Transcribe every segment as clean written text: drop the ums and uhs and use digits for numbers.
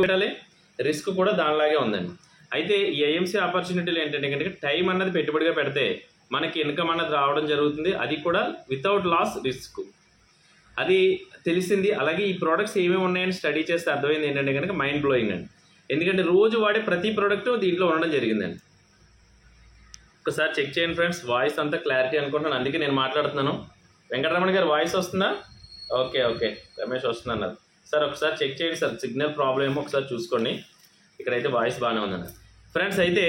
పెట్టాలి, రిస్క్ కూడా దానిలాగే ఉందండి. అయితే ఈ ఐఎంసీ ఆపర్చునిటీలు ఏంటంటే కనుక టైం అన్నది పెట్టుబడిగా పెడితే మనకి ఇన్కమ్ అన్నది రావడం జరుగుతుంది, అది కూడా వితౌట్ లాస్ రిస్క్, అది తెలిసింది. అలాగే ఈ ప్రోడక్ట్స్ ఏమేమి ఉన్నాయని స్టడీ చేస్తే అర్థమైంది ఏంటంటే కనుక మైండ్ బ్లోయింగ్ అండి. ఎందుకంటే రోజు వాడే ప్రతి ప్రోడక్ట్ దీంట్లో ఉండడం జరిగిందండి. ఒకసారి చెక్ చేయండి ఫ్రెండ్స్, వాయిస్ అంతా క్లారిటీ అనుకుంటున్నాను, అందుకే నేను మాట్లాడుతున్నాను. వెంకటరమణ గారు వాయిస్ వస్తుందా? ఓకే ఓకే, రమేష్ వస్తుంది అన్నారు. సార్ ఒకసారి చెక్ చేయండి సార్, సిగ్నల్ ప్రాబ్లం ఏమో ఒకసారి చూసుకోండి. ఇక్కడైతే వాయిస్ బాగానే ఉందన్నారు ఫ్రెండ్స్. అయితే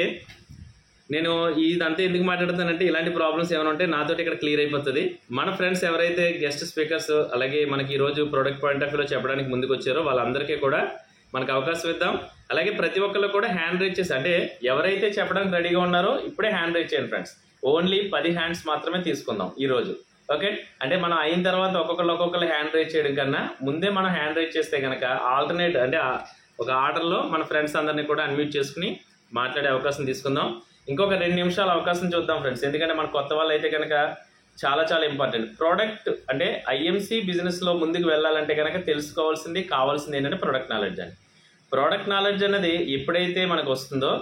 నేను ఇదంతా ఎందుకు మాట్లాడుతానంటే ఇలాంటి ప్రాబ్లమ్స్ ఏమైనా ఉంటే నాతోటి ఇక్కడ క్లియర్ అయిపోతుంది. మన ఫ్రెండ్స్ ఎవరైతే గెస్ట్ స్పీకర్స్ అలాగే మనకి ఈరోజు ప్రోడక్ట్ పాయింట్ ఆఫ్ వ్యూలో చెప్పడానికి ముందుకు వచ్చారో వాళ్ళందరికీ కూడా మనకు అవకాశం ఇద్దాం. అలాగే ప్రతి ఒక్కళ్ళు కూడా హ్యాండ్ రైజ్ చేసి, అంటే ఎవరైతే చెప్పడానికి రెడీగా ఉన్నారో ఇప్పుడే హ్యాండ్ రైజ్ చేయండి ఫ్రెండ్స్. ఓన్లీ 10 హ్యాండ్స్ మాత్రమే తీసుకుందాం ఈరోజు. ఓకే, అంటే మనం అయిన తర్వాత ఒక్కొక్కరు హ్యాండ్ రైజ్ చేయడం కన్నా ముందే మనం హ్యాండ్ రైజ్ చేస్తే కనుక ఆల్టర్నేట్ అంటే ఒక ఆర్డర్లో మన ఫ్రెండ్స్ అందరినీ కూడా అన్మ్యూట్ చేసుకుని మాట్లాడే అవకాశం తీసుకుందాం. ఇంకొక 2 నిమిషాల అవకాశం చూద్దాం ఫ్రెండ్స్, ఎందుకంటే మన కొత్త వాళ్ళు అయితే కనుక చాలా చాలా ఇంపార్టెంట్. ప్రోడక్ట్ అంటే ఐఎంసీ బిజినెస్లో ముందుకు వెళ్ళాలంటే కనుక తెలుసుకోవాల్సింది కావాల్సింది ఏంటంటే ప్రోడక్ట్ నాలెడ్జ్ అండి. ప్రోడక్ట్ నాలెడ్జ్ అనేది ఎప్పుడైతే మనకు వస్తుందో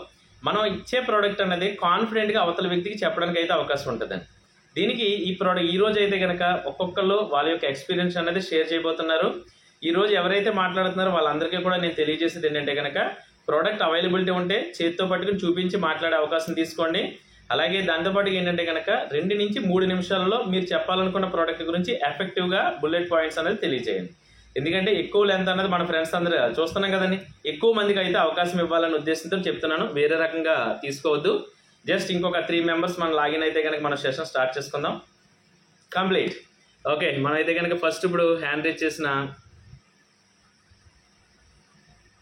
మనం ఇచ్చే ప్రోడక్ట్ అనేది కాన్ఫిడెంట్గా అవతల వ్యక్తికి చెప్పడానికి అయితే అవకాశం ఉంటుందండి. దీనికి ఈ రోజు అయితే కనుక ఒక్కొక్కరు వాళ్ళ యొక్క ఎక్స్పీరియన్స్ అనేది షేర్ చేయబోతున్నారు. ఈ రోజు ఎవరైతే మాట్లాడుతున్నారో వాళ్ళందరికీ కూడా నేను తెలియజేసేది ఏంటంటే కనుక ప్రోడక్ట్ అవైలబిలిటీ ఉంటే చేతితో పట్టుకుని చూపించి మాట్లాడే అవకాశం తీసుకోండి. అలాగే దాంతోపాటు ఏంటంటే కనుక 2 నుంచి 3 నిమిషాలలో మీరు చెప్పాలనుకున్న ప్రోడక్ట్ గురించి ఎఫెక్టివ్గా బుల్లెట్ పాయింట్స్ అనేది తెలియజేయండి. ఎందుకంటే ఎక్కువ లెంత్ అనేది మన ఫ్రెండ్స్ అందరూ చూస్తున్నాం కదండి, ఎక్కువ మందికి అయితే అవకాశం ఇవ్వాలనే ఉద్దేశంతో చెప్తున్నాను, వేరే రకంగా తీసుకోవద్దు. జస్ట్ ఇంకొక 3 మెంబర్స్ మనం లాగిన్ అయితే కనుక మన సెషన్ స్టార్ట్ చేసుకుందాం. కంప్లీట్. ఓకే, మనమైతే కనుక ఫస్ట్ ఇప్పుడు హ్యాండ్ రైజ్ చేసిన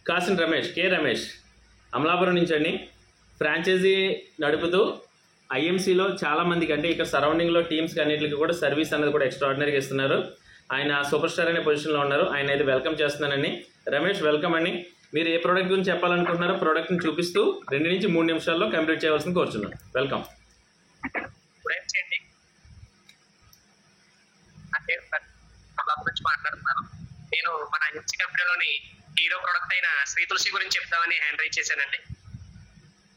కాసిన్ రమేష్, కే రమేష్, అమలాపురం నుంచి అండి. ఫ్రాంచైజీ నడుపుతూ ఐఎంసీలో చాలామందికి అంటే ఇక్కడ సరౌండింగ్లో టీమ్స్కి అన్నింటికి కూడా సర్వీస్ అనేది కూడా ఎక్స్ట్రాడినరీగా ఇస్తున్నారు. ఆయన సూపర్ స్టార్ అనే పొజిషన్లో ఉన్నారు. ఆయన అయితే వెల్కమ్ చేస్తున్నానండి. రమేష్ వెల్కమ్ అండి. మీరు ఏ ప్రోడక్ట్ గురించి చెప్పాలనుకుంటున్నారో ప్రోడక్ట్ని చూపిస్తూ 2 నుంచి 3 నిమిషాల్లో కంప్లీట్ చేయవలసింది కోరుచున్నాను. వెల్కమ్. మాట్లాడుతున్నాను. నేను మన ఐఎంసీ కంపెనీలోని హీరో ప్రోడక్ట్ అయిన శ్రీ తులసి గురించి చెప్తామని హ్యాండ్ రైజ్ చేశానండి.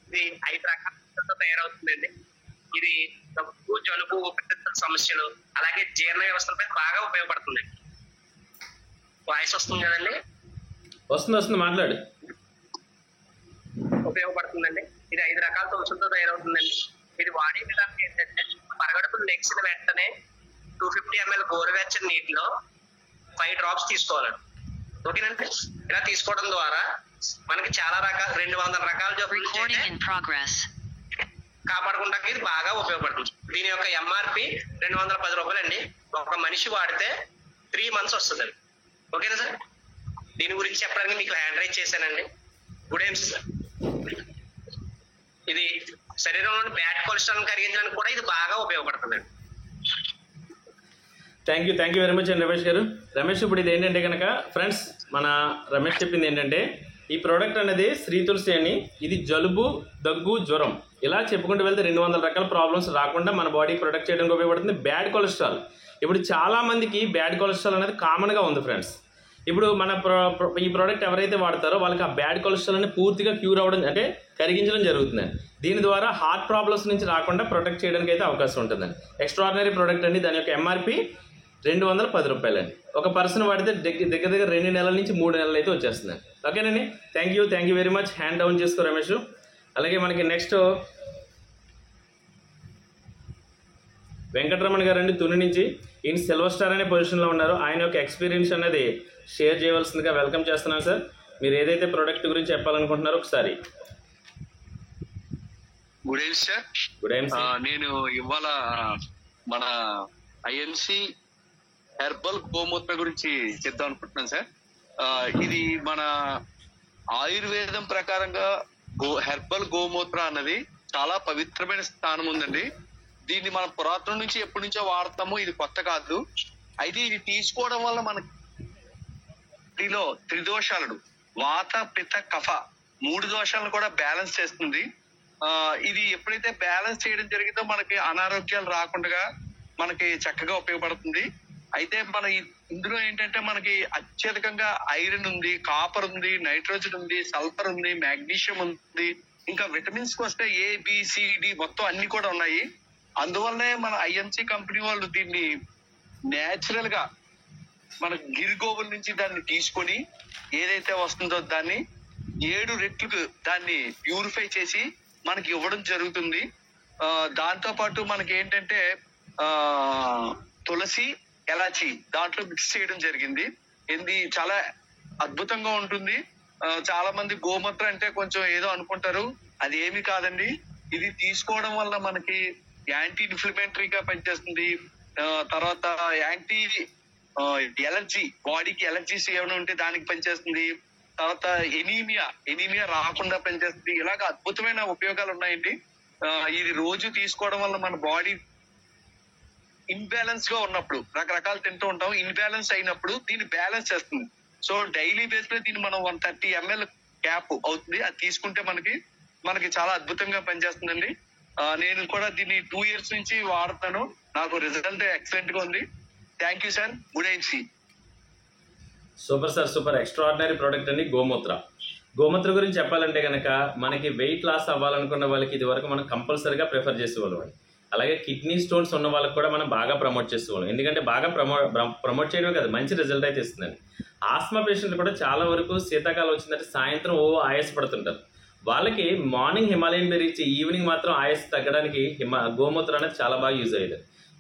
ఇది 5 రకాలతో తయారవుతుందండి. ఇది దగ్గు, జలుబు, ఊపిరితిత్తుల సమస్యలు అలాగే జీర్ణ వ్యవస్థలపై బాగా ఉపయోగపడుతుందండి. వాయిస్ వస్తుంది కదండి? వస్తుంది, మాట్లాడు. ఉపయోగపడుతుందండి. ఇది 5 రకాల తులసులతో తయారవుతుందండి. ఇది వాడే విధానం ఏంటంటే పరగడుపులు లెగ్సిన వెంటనే 250 ml గోరువెచ్చని నీటిలో 5 డ్రాప్స్ తీసుకోవాలండి. ఓకేనండి, ఇలా తీసుకోవడం ద్వారా మనకి చాలా 200 రకాల జబ్బులు కాపాడకుండా ఇది బాగా ఉపయోగపడుతుంది. దీని యొక్క ఎంఆర్పి 210 రూపాయలు అండి. ఒక మనిషి వాడితే 3 months వస్తుందండి. ఓకేనా సార్? దీని గురించి చెప్పడానికి మీకు హ్యాండ్ రైజ్ చేశానండి. Good AIIMS sir. ఇది శరీరంలోని బ్యాడ్ కొలెస్ట్రాల్ కరిగించడానికి కూడా ఇది బాగా ఉపయోగపడుతుందండి. థ్యాంక్ యూ వెరీ మచ్ అండి రమేష్ గారు. రమేష్ ఇప్పుడు ఇది ఏంటంటే కనుక ఫ్రెండ్స్, మన రమేష్ చెప్పింది ఏంటంటే ఈ ప్రోడక్ట్ అనేది శ్రీ తులసి అని, ఇది జలుబు, దగ్గు, జ్వరం ఇలా చెప్పుకుంటూ వెళ్తే 200 రకాల ప్రాబ్లమ్స్ రాకుండా మన బాడీ ప్రొటెక్ట్ చేయడానికి ఉపయోగపడుతుంది. బ్యాడ్ కొలెస్ట్రాల్, ఇప్పుడు చాలా మందికి బ్యాడ్ కొలెస్ట్రాల్ అనేది కామన్గా ఉంది ఫ్రెండ్స్. ఇప్పుడు మన ఈ ప్రోడక్ట్ ఎవరైతే వాడతారో వాళ్ళకి ఆ బ్యాడ్ కొలెస్ట్రాల్ అనేది పూర్తిగా క్యూర్ అవ్వడం అంటే కరిగించడం జరుగుతుందండి. దీని ద్వారా హార్ట్ ప్రాబ్లమ్స్ నుంచి రాకుండా ప్రొటెక్ట్ చేయడానికి అయితే అవకాశం ఉంటుందండి. ఎక్స్ట్రాడినరీ ప్రోడక్ట్ అండి. దాని యొక్క ఎంఆర్పి 210 రూపాయలండి. ఒక పర్సన్ వాడితే దగ్గర 2 నెలల నుంచి 3 నెలలు అయితే వచ్చేస్తుందండి. ఓకేనండి, thank you very much. Hand down చేసుకో రమేష్. అలాగే మనకి నెక్స్ట్ వెంకటరమణ గారు అండి, తుని నుంచి. ఈయన సిల్వర్ స్టార్ అనే పొజిషన్లో ఉన్నారు. ఆయన యొక్క ఎక్స్పీరియన్స్ అనేది షేర్ చేయవలసిందిగా వెల్కమ్ చేస్తున్నాను సార్. మీరు ఏదైతే ప్రోడక్ట్ గురించి చెప్పాలనుకుంటున్నారో ఒకసారి. Good evening sir. Good evening. నేను ఇవాళ మన ఐఎంసి హెర్బల్ గోమూత్ర గురించి చెప్దాం అనుకుంటున్నాను సార్. ఇది మన ఆయుర్వేదం ప్రకారంగా హెర్బల్ గోమూత్ర అన్నది చాలా పవిత్రమైన స్థానం ఉందండి. దీన్ని మనం పురాతనం నుంచి ఎప్పటి నుంచో వాడతాము, ఇది కొత్త కాదు. అయితే ఇది తీసుకోవడం వల్ల మనకి త్రిదోషాలను వాత, పిత్త, కఫ 3 దోషాలను కూడా బ్యాలెన్స్ చేస్తుంది. ఇది ఎప్పుడైతే బ్యాలెన్స్ చేయడం జరిగిందో మనకి అనారోగ్యాలు రాకుండా మనకి చక్కగా ఉపయోగపడుతుంది. అయితే మన ఇందులో ఏంటంటే మనకి అత్యధికంగా ఐరన్ ఉంది, కాపర్ ఉంది, నైట్రోజన్ ఉంది, సల్ఫర్ ఉంది, మాగ్నీషియం ఉంది, ఇంకా విటమిన్స్ కి వస్తే ABCD మొత్తం అన్ని కూడా ఉన్నాయి. అందువల్లనే మన ఐఎన్సి కంపెనీ వాళ్ళు దీన్ని నేచురల్ గా మన గిరిగోవుల నుంచి దాన్ని తీసుకొని ఏదైతే వస్తుందో దాన్ని 7 రెట్లకు దాన్ని ప్యూరిఫై చేసి మనకి ఇవ్వడం జరుగుతుంది. దాంతో పాటు మనకి ఏంటంటే తులసి, ఎలాచి దాంట్లో మిక్స్ చేయడం జరిగింది. ఇది చాలా అద్భుతంగా ఉంటుంది. చాలా మంది గోమూత్రం అంటే కొంచెం ఏదో అనుకుంటారు, అది ఏమి కాదండి. ఇది తీసుకోవడం వల్ల మనకి యాంటీ ఇన్ఫ్లమేటరీగా పనిచేస్తుంది. తర్వాత యాంటీ ఎలర్జీ, బాడీకి ఎలర్జీస్ ఏమైనా ఉంటే దానికి పనిచేస్తుంది. తర్వాత ఎనీమియా రాకుండా పనిచేస్తుంది. ఇలాగ అద్భుతమైన ఉపయోగాలు ఉన్నాయండి. ఇది రోజు తీసుకోవడం వల్ల మన బాడీ ఇన్బ్యాలెన్స్ గా ఉన్నప్పుడు, రకరకాలు తింటూ ఉంటాం, ఇన్బ్యాలెన్స్ అయినప్పుడు దీన్ని బ్యాలెన్స్ చేస్తుంది. సో డైలీ బేస్ లో దీన్ని మనం 130 ml క్యాప్ అవుతుంది. అది తీసుకుంటే మనకి చాలా అద్భుతంగా పనిచేస్తుందండి. నేను కూడా దీన్ని 2 years నుంచి వాడుతాను. నాకు రిజల్ట్ ఎక్సలెంట్ గా ఉంది. Thank you sir. Good night. Super sir, super extraordinary product అండి గోమూత్ర. గోమూత్ర గురించి చెప్పాలంటే కనుక మనకి వెయిట్ లాస్ అవ్వాలనుకున్న వాళ్ళకి ఇది వరకు మనం కంపల్సరీగా ప్రిఫర్ చేసేవాళ్ళం. అలాగే కిడ్నీ స్టోన్స్ ఉన్న వాళ్ళకి కూడా మనం బాగా ప్రమోట్ చేసేవాళ్ళం. ఎందుకంటే బాగా ప్రమోట్ చేయడం కదా, మంచి రిజల్ట్ అయితే ఇస్తుందండి. ఆస్మా పేషెంట్లు కూడా చాలా వరకు శీతాకాలం వచ్చిందంటే సాయంత్రం ఆయాసపడుతుంటారు. వాళ్ళకి మార్నింగ్ హిమాలయన్ బెర్రీ ఇచ్చి ఈవినింగ్ మాత్రం ఆయాస తగ్గడానికి గోమూత్ర అనేది చాలా బాగా యూజ్ అయ్యేది.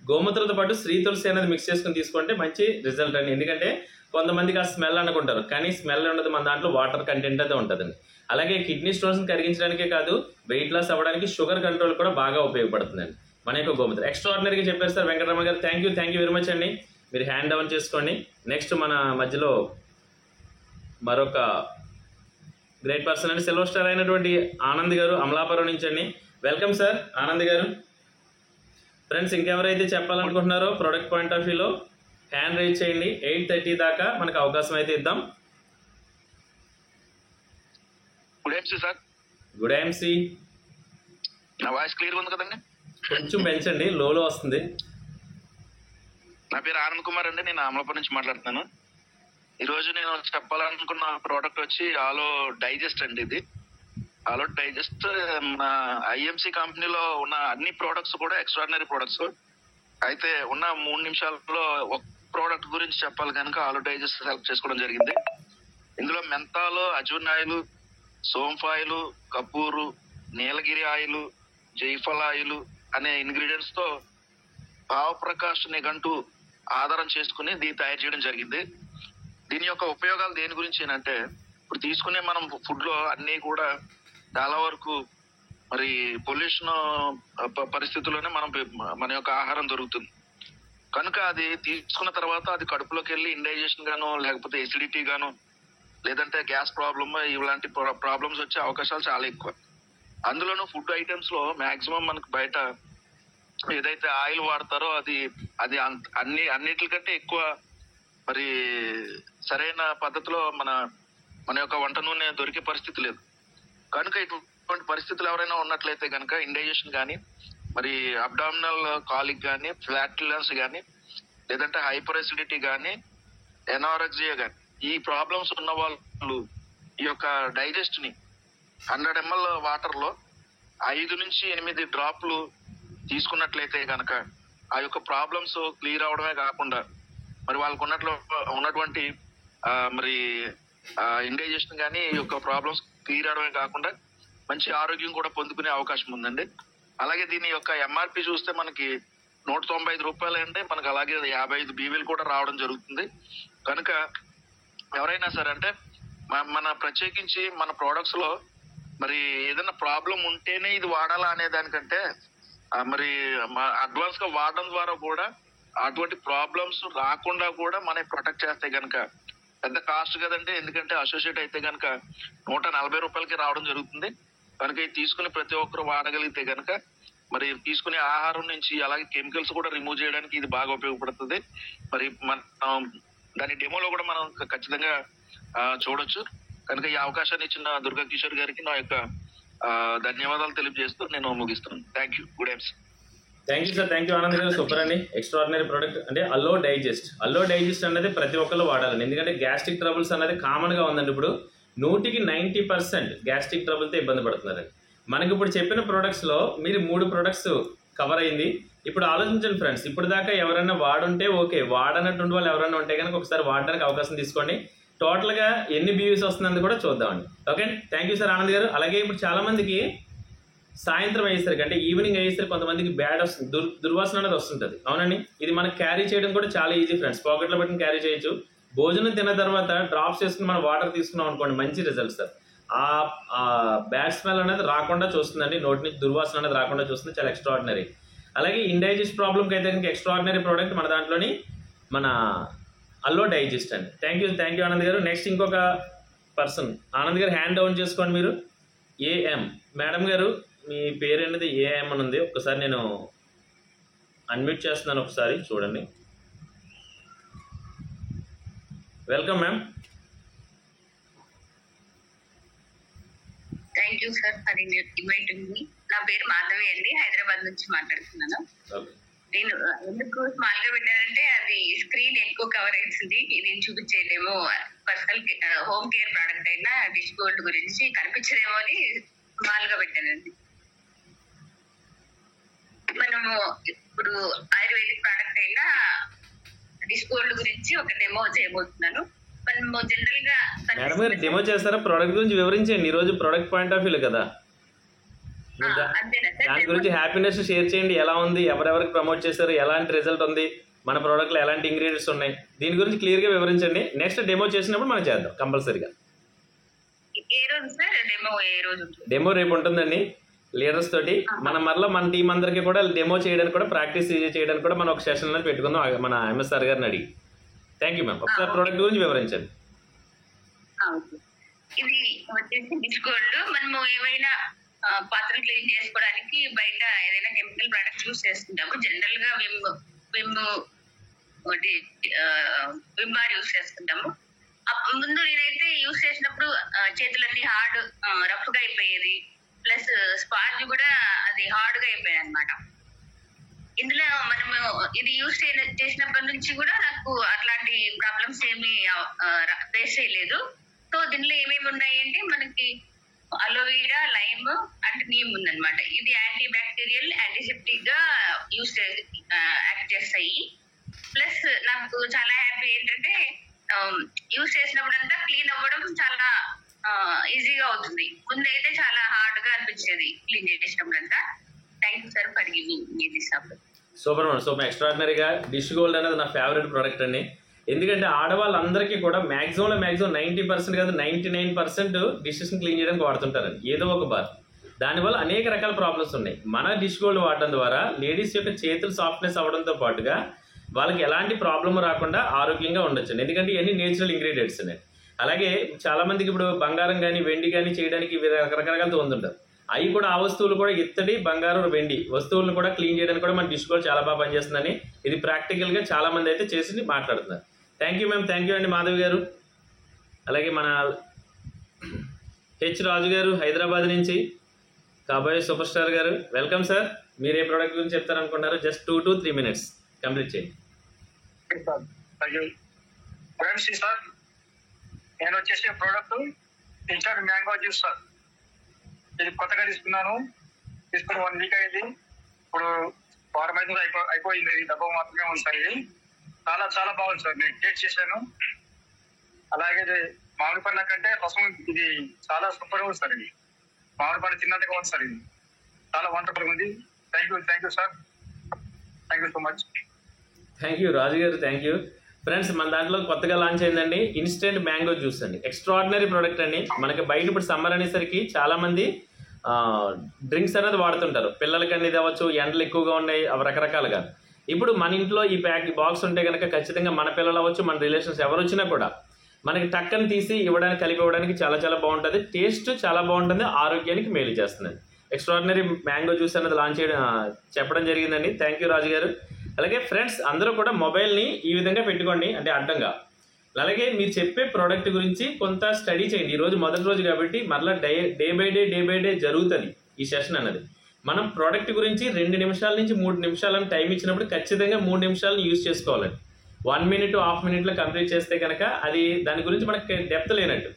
గోమూత్రంతో పాటు శ్రీ తులసి అనేది మిక్స్ చేసుకుని తీసుకుంటే మంచి రిజల్ట్ అండి. ఎందుకంటే కొంతమందికి ఆ స్మెల్ అనుకుంటారు, కానీ స్మెల్ ఉండదు, మన దాంట్లో వాటర్ కంటెంట్ అయితే ఉంటుందండి. అలాగే కిడ్నీ స్టోన్స్ కరిగించడానికే కాదు, వెయిట్ లాస్ అవ్వడానికి, షుగర్ కంట్రోల్ కూడా బాగా ఉపయోగపడుతుందండి మన యొక్క గోమూత్ర. ఎక్స్ట్రాడినరీగా చెప్పారు సార్ వెంకటరమణ గారు. థ్యాంక్ యూ వెరీ మచ్ అండి. మీరు హ్యాండ్ డౌన్ చేసుకోండి. నెక్స్ట్ మన మధ్యలో మరొక గ్రేట్ పర్సన్ అండి, సిల్వర్ స్టార్ అయినటువంటి ఆనంద్ గారు అమలాపురం నుంచి అండి. వెల్కమ్ సార్ ఆనంద్ గారు. ఫ్రెండ్స్, ఇంకెవరైతే చెప్పాలనుకుంటున్నారో ప్రోడక్ట్ పాయింట్ ఆఫ్ వ్యూలో హ్యాండ్ రైజ్ చేయండి. 8:30 దాకా మనకు అవకాశం అయితే ఇద్దాం. Good MC sir. Good MC. నా వాయిస్ క్లియర్ ఉంది కదండి? కొంచెం పెంచండి, లోలో వస్తుంది. నా పేరు ఆనంద్ కుమార్ అండి, నేను అమలాపురం నుంచి మాట్లాడుతున్నాను. ఈరోజు నేను చెప్పాలనుకున్న ప్రోడక్ట్ వచ్చి ఆలో డైజెస్ట్ అండి. ఇది ఆలో డైజెస్ట్ మన ఐఎంసీ కంపెనీలో ఉన్న అన్ని ప్రోడక్ట్స్ కూడా ఎక్స్ట్రాడినరీ ప్రోడక్ట్స్. అయితే ఉన్న 3 నిమిషాల్లో ఒక ప్రోడక్ట్ గురించి చెప్పాలి కనుక ఆలో డైజెస్ట్ సెలెక్ట్ చేసుకోవడం జరిగింది. ఇందులో మెంతాలు, అజ్వైన్ ఆయిల్, సోంఫ్ ఆయిల్, కపూరు, నీలగిరి ఆయిల్, జైఫల్ ఆయిల్ అనే ఇంగ్రీడియంట్స్ తో భావప్రకాష్ నిఘంటు ఆధారం చేసుకుని దీన్ని తయారు చేయడం జరిగింది. దీని యొక్క ఉపయోగాలు దేని గురించి అంటే, ఇప్పుడు తీసుకునే మనం ఫుడ్ లో అన్ని కూడా చాలా వరకు మరి పొల్యూషన్ పరిస్థితుల్లోనే మన యొక్క ఆహారం దొరుకుతుంది. కనుక అది తీసుకున్న తర్వాత అది కడుపులోకి వెళ్ళి ఇండైజెషన్ గాను, లేకపోతే ఎసిడిటీ గాను, లేదంటే గ్యాస్ ప్రాబ్లమ్, ఇలాంటి ప్రాబ్లమ్స్ వచ్చే అవకాశాలు చాలా ఎక్కువ. అందులోనూ ఫుడ్ ఐటమ్స్ లో మాక్సిమం మనకు బయట ఏదైతే ఆయిల్ వాడతారో అది అన్నిటికంటే ఎక్కువ మరి సరైన పద్ధతిలో మన యొక్క వంట నూనె దొరికే పరిస్థితి లేదు. కనుక ఇటువంటి పరిస్థితులు ఎవరైనా ఉన్నట్లయితే కనుక ఇండైజెషన్ కానీ, మరి అబ్డామినల్ కాలిక్ కానీ, ఫ్లాట్యులెన్స్ కానీ, లేదంటే హైపర్ ఎసిడిటీ కానీ, ఎనారెక్సియా కానీ, ఈ ప్రాబ్లమ్స్ ఉన్న వాళ్ళు ఈ యొక్క డైజెస్ట్ ని 100 ml వాటర్ లో 5 నుంచి 8 డ్రాప్లు తీసుకున్నట్లయితే కనుక ఆ యొక్క ప్రాబ్లమ్స్ క్లియర్ అవడమే కాకుండా మరి వాళ్ళకు ఉన్నటువంటి మరి ఇండైజెషన్ కానీ ఈ యొక్క ప్రాబ్లమ్స్ క్లియర్ అవడమే కాకుండా మంచి ఆరోగ్యం కూడా పొందుకునే అవకాశం ఉందండి. అలాగే దీని యొక్క ఎంఆర్పి చూస్తే మనకి 195 రూపాయలు అంటే మనకు అలాగే 55 BVలు కూడా రావడం జరుగుతుంది. కనుక ఎవరైనా సరే అంటే మన ప్రత్యేకించి మన ప్రోడక్ట్స్ లో మరి ఏదైనా ప్రాబ్లం ఉంటేనే ఇది వాడాలా అనే దానికంటే మరి అడ్వాన్స్ గా వాడడం ద్వారా కూడా అటువంటి ప్రాబ్లమ్స్ రాకుండా కూడా మనం ప్రొటెక్ట్ చేస్తే కనుక పెద్ద కాస్ట్ కదండి. ఎందుకంటే అసోసియేట్ అయితే కనుక 140 రూపాయలకి రావడం జరుగుతుంది. కనుక ఇది తీసుకుని ప్రతి ఒక్కరు వాడగలిగితే కనుక మరి తీసుకునే ఆహారం నుంచి అలాగే కెమికల్స్ కూడా రిమూవ్ చేయడానికి ఇది బాగా ఉపయోగపడుతుంది. మరి మనం దాని డెమోలో కూడా మనం ఖచ్చితంగా చూడొచ్చు. కనుక ఈ అవకాశాన్ని ఇచ్చిన దుర్గా కిషోర్ గారికి నా యొక్క ధన్యవాదాలు తెలియజేస్తూ నేను ముగిస్తున్నాను. Thank you. Good night. Thank you sir, thank you Anand గారు, సూపర్ అండి. ఎక్స్ట్రాడినరీ ప్రోడక్ట్ అంటే అల్లో డైజెస్ట్ అనేది ప్రతి ఒక్కళ్ళు వాడాలండి. ఎందుకంటే గ్యాస్ట్రిక్ ట్రబుల్స్ అనేది కామన్గా ఉందండి. ఇప్పుడు 90% గ్యాస్ట్రిక్ ట్రబుల్తో ఇబ్బంది పడుతున్నారండి. మనకి ఇప్పుడు చెప్పిన ప్రోడక్ట్స్లో మీరు 3 ప్రోడక్ట్స్ కవర్ అయింది. ఇప్పుడు ఆలోచించండి ఫ్రెండ్స్, ఇప్పుడు దాకా ఎవరైనా వాడుంటే ఓకే, వాడనటువంటి వాళ్ళు ఎవరైనా ఉంటే కనుక ఒకసారి వాడడానికి అవకాశం తీసుకోండి. టోటల్గా ఎన్ని వ్యూస్ వస్తుందని కూడా చూద్దామండి. Okay, thank you sir Anand గారు. అలాగే ఇప్పుడు చాలామందికి సాయంత్రం అయ్యేసరికి అంటే ఈవినింగ్ అయ్యేసరికి కొంతమందికి బ్యాడ్ వస్తుంది, దుర్వాసన అనేది వస్తుంటుంది. అవునండి, ఇది మనకి క్యారీ చేయడం కూడా చాలా ఈజీ ఫ్రెండ్స్. పాకెట్లో పెట్టుకుని క్యారీ చేయొచ్చు. భోజనం తిన్న తర్వాత డ్రాప్స్ చేసుకుని మనం వాటర్ తీసుకున్నాం అనుకోండి, మంచి రిజల్ట్ సార్. ఆ బ్యాడ్ స్మెల్ అనేది రాకుండా చూస్తుందండి, నోటి నుంచి దుర్వాసన అనేది రాకుండా చూస్తుంది. చాలా ఎక్స్ట్రాడినరీ. అలాగే ఇండైజెస్ట్ ప్రాబ్లంకి అయితే కనుక ఎక్స్ట్రాడినరీ ప్రోడక్ట్ మన దాంట్లోని మన అల్లో డైజెస్ట్ అండి. థ్యాంక్ యూ ఆనంద్ గారు. నెక్స్ట్ ఇంకొక పర్సన్, ఆనంద్ గారు హ్యాండ్ డౌన్ చేసుకోండి మీరు. ఏఎం మేడం గారు, మీ పేరు అనేది ఏఎం అని ఉంది. ఒక్కసారి నేను అన్మ్యూట్ చేస్తున్నాను, ఒకసారి చూడండి. Welcome ma'am. Thank you sir for invite ఉంది. నా పేరు మాధవి అండి, హైదరాబాద్ నుంచి మాట్లాడుతున్నాను. నేను ఎందుకు స్మాల్ గా పెట్టానంటే అది స్క్రీన్ ఎక్కువ కవర్ అవుతుంది, ఇది చూపించేదేమో పర్సనల్ హోమ్ కేర్ ప్రోడక్ట్ అయినా డిష్ గోల్డ్ గురించి కనిపించదేమో అని స్మాల్ గా పెట్టానండి. మనము ఇప్పుడు ఆయుర్వేదిక్ ప్రోడక్ట్ అయినా డిష్ గోల్డ్ గురించి ఒక డెమో చేయబోతున్నాను. మనము జనరల్ గా మేడం గారు డెమో చేస్తారా? ప్రోడక్ట్ గురించి వివరించండి. ఈ రోజు ప్రోడక్ట్ పాయింట్ ఆఫ్ వ్యూ కదా, దాని గురించి హ్యాపీనెస్ షేర్ చేయండి. ఎలా ఉంది, ఎవరెవరికి ప్రమోట్ చేశారు, ఎలాంటి రిజల్ట్ ఉంది, మన ప్రోడక్ట్లో ఎలాంటి ఇంగ్రీడియంట్స్ ఉన్నాయి, దీని గురించి క్లియర్ గా వివరించండి. నెక్స్ట్ డెమో చేసినప్పుడు మనం చేద్దాం కంపల్సరీగా. డెమో రేపు ఉంటుందండి లీడర్స్ తోటి. మనం మరలా మన టీం అందరికీ కూడా డెమో చేయడానికి కూడా ప్రాక్టీస్ చేయడానికి కూడా మనం ఒక సెషన్ అనేది పెట్టుకుందాం మన ఎంఎస్ఆర్ గారిని అడిగి. Thank you ma'am. ఒకసారి ప్రోడక్ట్ గురించి వివరించండి. ఇది వచ్చేసి డిష్ గోల్డ్. మనము ఏమైనా పాత్రలు క్లీన్ చేసుకోవడానికి బయట ఏదైనా కెమికల్ ప్రొడక్ట్స్ యూస్ చేస్తుంటాము. జనరల్ గా విమ్ బార్ యూస్ చేస్తుంటాము. ముందు నేనైతే యూస్ చేసినప్పుడు చేతులన్నీ హార్డ్ రఫ్ గా అయిపోయేది, ప్లస్ స్పాంజ్ కూడా అది హార్డ్ గా అయిపోయాయి అనమాట. ఇందులో మనము ఇది యూస్ చేసినప్పటి నుంచి కూడా నాకు అట్లాంటి ప్రాబ్లమ్స్ ఏమీ ఫేస్ చేయలేదు. సో దీనిలో ఏమేమి ఉన్నాయి అంటే మనకి అలోవెరా, లైమ్ అండ్ నీమ్ ఉందన్నమాట. ఇది యాంటీ బ్యాక్టీరియల్, యాంటీసెప్టిక్ గా యాక్ట్ చేస్తాయి. ప్లస్ నాకు చాలా హ్యాపీ ఏంటంటే యూస్ చేసినప్పుడంతా క్లీన్ అవ్వడం చాలా ఈజీగా అవుతుంది. ముందైతే చాలా హార్డ్ గా అనిపించేది క్లీన్ చేసినప్పుడంతా. Thank you sir for giving me this opportunity. Super ఎక్స్ట్రాడినరీగా. డిష్ గోల్డ్ అనేది నా ఫేవరెట్ ప్రోడక్ట్ అండి. ఎందుకంటే ఆడవాళ్ళందరికీ కూడా మ్యాక్సిమం 90% కాదు 99% డిషెస్ని క్లీన్ చేయడానికి వాడుతుంటారండి ఏదో ఒక బార్. దానివల్ల అనేక రకాల ప్రాబ్లమ్స్ ఉన్నాయి. మన డిష్ గోల్డ్ వాడడం ద్వారా లేడీస్ యొక్క చేతులు సాఫ్ట్నెస్ అవ్వడంతో పాటుగా వాళ్ళకి ఎలాంటి ప్రాబ్లమ్ రాకుండా ఆరోగ్యంగా ఉండొచ్చు. ఎందుకంటే ఇవన్నీ నేచురల్ ఇంగ్రీడియంట్స్ ఉన్నాయి. అలాగే చాలామందికి ఇప్పుడు బంగారం కానీ వెండి కానీ చేయడానికి రకరకాలతో ఉంటుంటారు. అవి కూడా ఆ వస్తువులు కూడా ఇత్తడి, బంగారం, వెండి వస్తువులను కూడా క్లీన్ చేయడానికి కూడా మన డిష్ గోల్డ్ చాలా బాగా పనిచేస్తుందని ఇది ప్రాక్టికల్గా చాలామంది అయితే చేసి మాట్లాడుతున్నారు. Thank you ma'am. Thank you అండి మాధవి గారు. అలాగే మన హెచ్ రాజు గారు హైదరాబాద్ నుంచి, కాబోయే సూపర్ స్టార్ గారు, వెల్కమ్ సార్. మీరు ఏ ప్రోడక్ట్ గురించి చెప్తారనుకుంటున్నారు? జస్ట్ 2 to 3 minutes కంప్లీట్ చేయండి. సార్ నేను వచ్చేసి product instant mango juice sir. ఇది కొత్తగా తీసుకుని 1 week అయింది. ఇప్పుడు వారం అయితే అయిపోయింది. డబ్బా మాత్రమే ఉంది సార్. ఇది చాలా చాలా బాగుంది సార్. నేను టేస్ట్ చేశాను. అలాగే మామిడి పండ్ల కంటే రసం ఇది చాలా సూపర్ ఉంది సార్. ఇది మామిడి పండు తిన్నట్టుగా ఉంది సార్. ఇది చాలా వండర్ఫుల్ ఉంది. Thank you sir. Thank you so much. Thank you Raju గారు. Thank you friends. మన దాంట్లో కొత్తగా లాంచ్ అయిందండి ఇన్స్టెంట్ మ్యాంగో జ్యూస్ అండి. ఎక్స్ట్రాడినరీ ప్రోడక్ట్ అండి. మనకి బయట ఇప్పుడు సమ్మర్ అనేసరికి చాలామంది డ్రింక్స్ అనేది వాడుతుంటారు. పిల్లలకి అనేది అవ్వచ్చు, ఎండలు ఎక్కువగా ఉన్నాయి, అవి రకరకాలుగా. ఇప్పుడు మన ఇంట్లో ఈ బాక్స్ ఉంటే కనుక ఖచ్చితంగా మన పిల్లలు అవ్వచ్చు, మన రిలేషన్స్ ఎవరు వచ్చినా కూడా మనకి టక్కని తీసి ఇవ్వడానికి, కలిపి ఇవ్వడానికి చాలా చాలా బాగుంటుంది. టేస్ట్ చాలా బాగుంటుంది, ఆరోగ్యానికి మేలు చేస్తుంది. ఎక్స్ట్రాడినరీ మ్యాంగో జ్యూస్ అనేది లాంచ్ చెప్పడం జరిగిందండి. థ్యాంక్ యూ రాజు గారు. అలాగే ఫ్రెండ్స్ అందరూ కూడా మొబైల్ని ఈ విధంగా పెట్టుకోండి, అంటే అడ్డంగా. అలాగే మీరు చెప్పే ప్రోడక్ట్ గురించి కొంత స్టడీ చేయండి. ఈరోజు మొదటి రోజు కాబట్టి మరలా డే బై డే జరుగుతుంది ఈ సెషన్ అన్నది. మనం ప్రోడక్ట్ గురించి 2 నిమిషాల నుంచి 3 నిమిషాలను టైం ఇచ్చినప్పుడు ఖచ్చితంగా 3 నిమిషాలను యూజ్ చేసుకోవాలండి. 1 మినిట్, హాఫ్ మినిట్లో కంప్లీట్ చేస్తే కనుక అది దాని గురించి మనకి డెప్త్ లేనట్టు.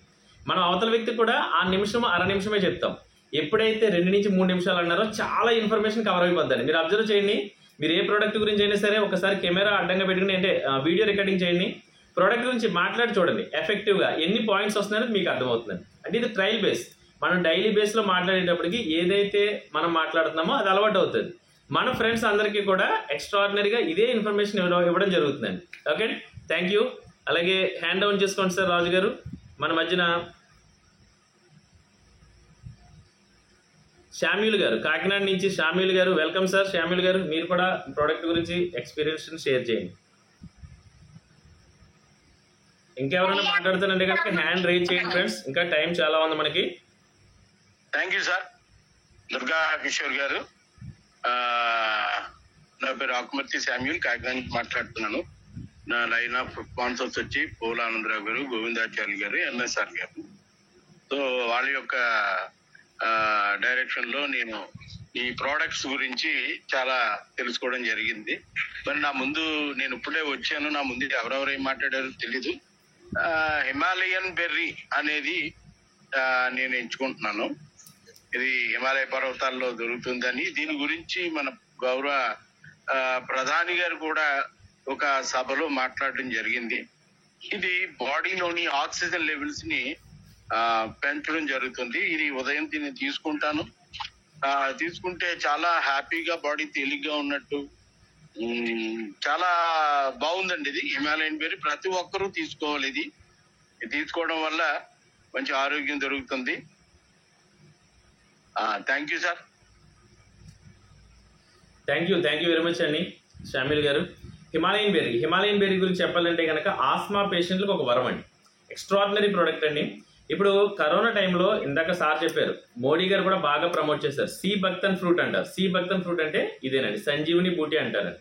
మనం అవతల వ్యక్తి కూడా ఆ నిమిషం, అర నిమిషమే చెప్తాం. ఎప్పుడైతే 2 నుంచి 3 నిమిషాలు అన్నారో చాలా ఇన్ఫర్మేషన్ కవర్ అయిపోద్దండి. మీరు అబ్జర్వ్ చేయండి, మీరు ఏ ప్రోడక్ట్ గురించి అయినా సరే ఒకసారి కెమెరా అడ్డంగా పెట్టుకుని అంటే వీడియో రికార్డింగ్ చేయండి, ప్రోడక్ట్ గురించి మాట్లాడి చూడండి, ఎఫెక్టివ్గా ఎన్ని పాయింట్స్ వస్తున్నాయో మీకు అర్థమవుతుంది. అంటే ఇది ట్రయల్ బేస్. మనం డైలీ బేస్లో మాట్లాడేటప్పటికి ఏదైతే మనం మాట్లాడుతున్నామో అది అలవాటు అవుతుంది. మన ఫ్రెండ్స్ అందరికీ కూడా ఎక్స్ట్రాడినరీగా ఇదే ఇన్ఫర్మేషన్ ఇవ్వడం జరుగుతుందండి. Okay, thank you. అలాగే హ్యాండ్ డౌన్ చేసుకోండి సార్ రాజు గారు. మన మధ్యన శామ్యూల్ గారు, కాకినాడ నుంచి శామ్యూల్ గారు, వెల్కమ్ సార్. శామ్యూల్ గారు, మీరు కూడా ప్రోడక్ట్ గురించి ఎక్స్పీరియన్స్ షేర్ చేయండి. ఇంకెవరైనా మాట్లాడుతానంటే కనుక హ్యాండ్ రేజ్ చేయండి ఫ్రెండ్స్, ఇంకా టైం చాలా ఉంది మనకి. Thank you sir. Durga Kishore గారు, నా పేరు ఆకుమర్తి శామ్యూల్, కాకినాడ నుంచి మాట్లాడుతున్నాను. నా లైన్ ఆఫ్ స్పాన్సర్స్ వచ్చి పోల ఆనందరావు గారు, గోవిందాచార్య గారు, ఎన్ఎస్ఆర్ గారు. సో వాళ్ళ యొక్క డైరెక్షన్ లో నేను ఈ ప్రోడక్ట్స్ గురించి చాలా తెలుసుకోవడం జరిగింది. మరి నా ముందు నేను ఇప్పుడే వచ్చాను, నా ముందు ఎవరెవరు ఏం మాట్లాడారో తెలీదు. హిమాలయన్ బెర్రీ అనేది నేను ఎంచుకుంటున్నాను. ఇది హిమాలయ పర్వతాల్లో దొరుకుతుందని, దీని గురించి మన గౌరవ ప్రధాని గారు కూడా ఒక సభలో మాట్లాడడం జరిగింది. ఇది బాడీలోని ఆక్సిజన్ లెవెల్స్ ని పెంచడం జరుగుతుంది. ఇది ఉదయం దీన్ని తీసుకుంటాను, తీసుకుంటే చాలా హ్యాపీగా, బాడీ తేలిగ్గా ఉన్నట్టు చాలా బాగుందండి. ఇది హిమాలయన్ బెర్రీ ప్రతి ఒక్కరూ తీసుకోవాలి. ఇది తీసుకోవడం వల్ల మంచి ఆరోగ్యం దొరుకుతుంది. Thank you sir. Thank you very much అండి శామ్యూల్ గారు. హిమాలయన్ బెర్రీ గురించి చెప్పాలంటే కనుక ఆస్మా పేషెంట్లకు ఒక వరం అండి. ఎక్స్ట్రాడినరీ ప్రోడక్ట్ అండి. ఇప్పుడు కరోనా టైంలో ఇందాక సార్ చెప్పారు, మోడీ గారు కూడా బాగా ప్రమోట్ చేశారు. సి బక్తన్ ఫ్రూట్ అంటారు. సి బక్తన్ ఫ్రూట్ అంటే ఇదేనండి, సంజీవని బూటీ అంటారు.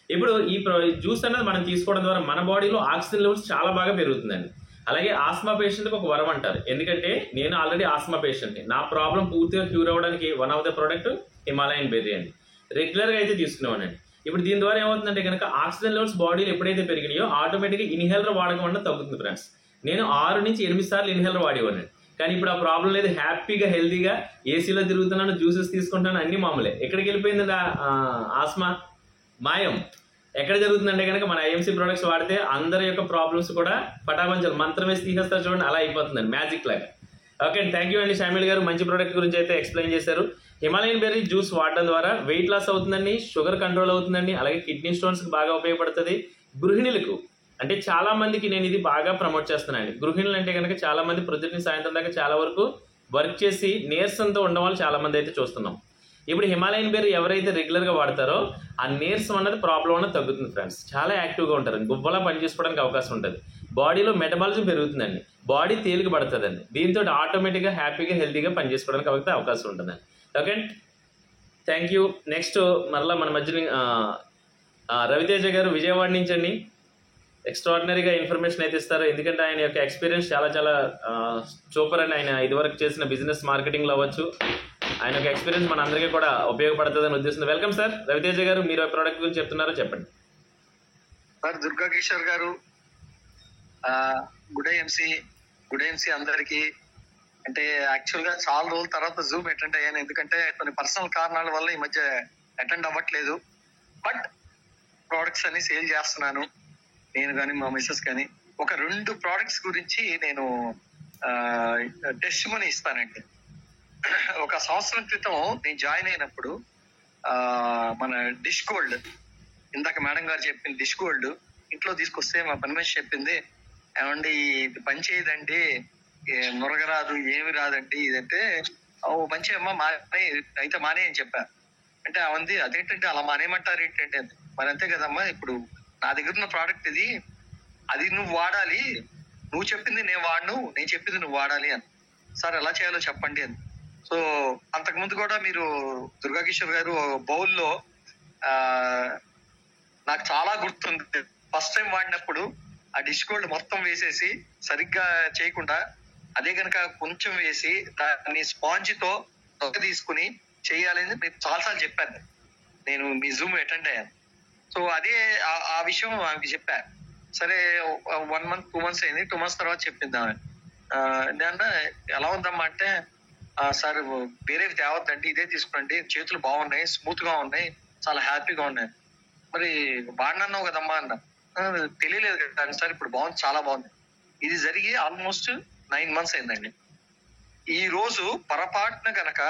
ఇప్పుడు ఈ జ్యూస్ అనేది మనం తీసుకోవడం ద్వారా మన బాడీలో ఆక్సిజన్ లెవెల్స్ చాలా బాగా పెరుగుతుందండి. అలాగే ఆస్మా పేషెంట్కి ఒక వరం అంటారు. ఎందుకంటే నేను ఆల్రెడీ ఆస్మా పేషెంట్ని, నా ప్రాబ్లం పూర్తిగా క్యూర్ అవ్వడానికి one of the product Himalayan berry అండి. రెగ్యులర్గా అయితే తీసుకునేవాడిని. ఇప్పుడు దీని ద్వారా ఏమవుతుందంటే కనుక ఆక్సిజన్ లెవెల్స్ బాడీలో ఎప్పుడైతే పెరిగినాయో ఆటోమేటిక్గా ఇన్హేలర్ వాడకం అన్నది తగ్గుతుంది ఫ్రెండ్స్. నేను 6 నుంచి 8 సార్లు ఇన్హేలర్ వాడేవాడిని, కానీ ఇప్పుడు ఆ ప్రాబ్లం లేదు. హ్యాపీగా హెల్తీగా ఏసీలో తిరుగుతున్నాను, జ్యూసెస్ తీసుకుంటాను, అన్ని మామూలే. ఎక్కడికి వెళ్ళిపోయింది ఆస్మా? మాయం. ఎక్కడ జరుగుతుందంటే కనుక మన ఐఎంసీ ప్రొడక్ట్స్ వాడితే అందరి యొక్క ప్రాబ్లమ్స్ కూడా పటాపంచలు మంత్రం వేసి తీసేస్తారు చూడండి, అలా అయిపోతుందండి, మ్యాజిక్ లాగా. ఓకే, థ్యాంక్ యూ అండి శామ్యూల్ గారు, మంచి ప్రోడక్ట్ గురించి అయితే ఎక్స్ప్లెయిన్ చేశారు. హిమాలయన్ బెర్రీ జ్యూస్ వాడడం ద్వారా వెయిట్ లాస్ అవుతుందండి, షుగర్ కంట్రోల్ అవుతుందండి, అలాగే కిడ్నీ స్టోన్స్కి బాగా ఉపయోగపడుతుంది. గృహిణులకు అంటే చాలా మందికి నేను ఇది బాగా ప్రమోట్ చేస్తున్నాను. గృహిణులు అంటే కనుక చాలా మంది ప్రొద్దున సాయంత్రం దాకా చాలా వరకు వర్క్ చేసి నీరసంతో ఉన్న వాళ్ళు చాలా మంది అయితే చూస్తున్నాం. ఇప్పుడు హిమాలయన్ బెర్రీ ఎవరైతే రెగ్యులర్గా వాడతారో ఆ నీరసం అన్నది ప్రాబ్లం అన్నది తగ్గుతుంది ఫ్రెండ్స్. చాలా యాక్టివ్గా ఉంటారు, గువ్వలా పనిచేసుకోవడానికి అవకాశం ఉంటుంది. బాడీలో మెటబాలిజం పెరుగుతుందండి, బాడీ తేలిక పడుతుందండి. దీంతో ఆటోమేటిక్గా హ్యాపీగా హెల్తీగా పనిచేసుకోవడానికి అయితే అవకాశం ఉంటుందండి. Okay, thank you. నెక్స్ట్ మరలా మన మధ్య రవితేజ గారు విజయవాడ నుంచి అండి. ఎక్స్ట్రాడినరీగా ఇన్ఫర్మేషన్ అయితే ఇస్తారు, ఎందుకంటే ఆయన యొక్క ఎక్స్పీరియన్స్ చాలా చాలా సూపర్ అండి. ఆయన ఇదివరకు చేసిన బిజినెస్ మార్కెటింగ్లో అవ్వచ్చు, ఆయన యొక్క ఎక్స్పీరియన్స్ మన అందరికీ కూడా ఉపయోగపడుతుందని ఉద్దేశం. వెల్కమ్ సార్ రవితేజ గారు, మీరు ఆ ప్రోడక్ట్ గురించి చెప్తున్నారో చెప్పండి. సార్ దుర్గా కిషోర్ గారు, గుడ్ ఐఎంసీ అందరికి. అంటే యాక్చువల్ గా చాలా రోజుల తర్వాత జూమ్ అటెండ్ అయ్యాను, ఎందుకంటే కొన్ని పర్సనల్ కారణాల వల్ల ఈ మధ్య అటెండ్ అవ్వట్లేదు. బట్ ప్రోడక్ట్స్ అన్ని సేల్ చేస్తున్నాను, నేను కానీ మా మిస్సెస్ కానీ. ఒక 2 ప్రోడక్ట్స్ గురించి నేను టెస్టిమనీ ఇస్తానండి. ఒక సంవత్సరం క్రితం నేను జాయిన్ అయినప్పుడు మన డిష్ గోల్డ్, ఇందాక మేడం గారు చెప్పిన డిష్ గోల్డ్ ఇంట్లో తీసుకొస్తే మా పని మనిషి చెప్పింది, ఏమండి ఇది పని చేయదండి, మురగరాదు, ఏమి రాదండి ఇదంటే, ఓ మంచి అమ్మ మానే అయితే మానే అని చెప్పా. అంటే అవంది అదేంటంటే అలా మానేయమంటారు ఏంటంటే, మరి అంతే కదమ్మా, ఇప్పుడు నా దగ్గర ఉన్న ప్రోడక్ట్ ఇది, అది నువ్వు వాడాలి, నువ్వు చెప్పింది నేను వాడను, నేను చెప్పింది నువ్వు వాడాలి అని. సార్ ఎలా చేయాలో చెప్పండి అని. సో అంతకుముందు కూడా మీరు దుర్గా కిషోర్ గారు బౌల్లో నాకు చాలా గుర్తుంది, ఫస్ట్ టైం వాడినప్పుడు ఆ డిష్ గోల్డ్ మొత్తం వేసేసి సరిగ్గా చేయకుండా, అదే కనుక కొంచెం వేసి దాన్ని స్పాంజ్ తో తీసుకుని చేయాలని నేను చాలాసార్లు చెప్పాను. నేను మీ జూమ్ అటెండ్ అయ్యాను. సో అదే ఆ విషయం ఆమెకి చెప్పా. సరే 1 month 2 months అయింది. 2 months తర్వాత చెప్పింది ఆమె. నేను ఎలా ఉందమ్మా అంటే, సార్ వేరేవి తేవద్దండి, ఇదే తీసుకోండి, చేతులు బాగున్నాయి, స్మూత్ గా ఉన్నాయి, చాలా హ్యాపీగా ఉన్నాయి. మరి వాడినన్నావు కదమ్మా అన్న. తెలియలేదు కదా సార్, ఇప్పుడు బాగుంది, చాలా బాగుంది. ఇది జరిగి ఆల్మోస్ట్ 9 months అయిందండి. ఈ రోజు పొరపాటున గనక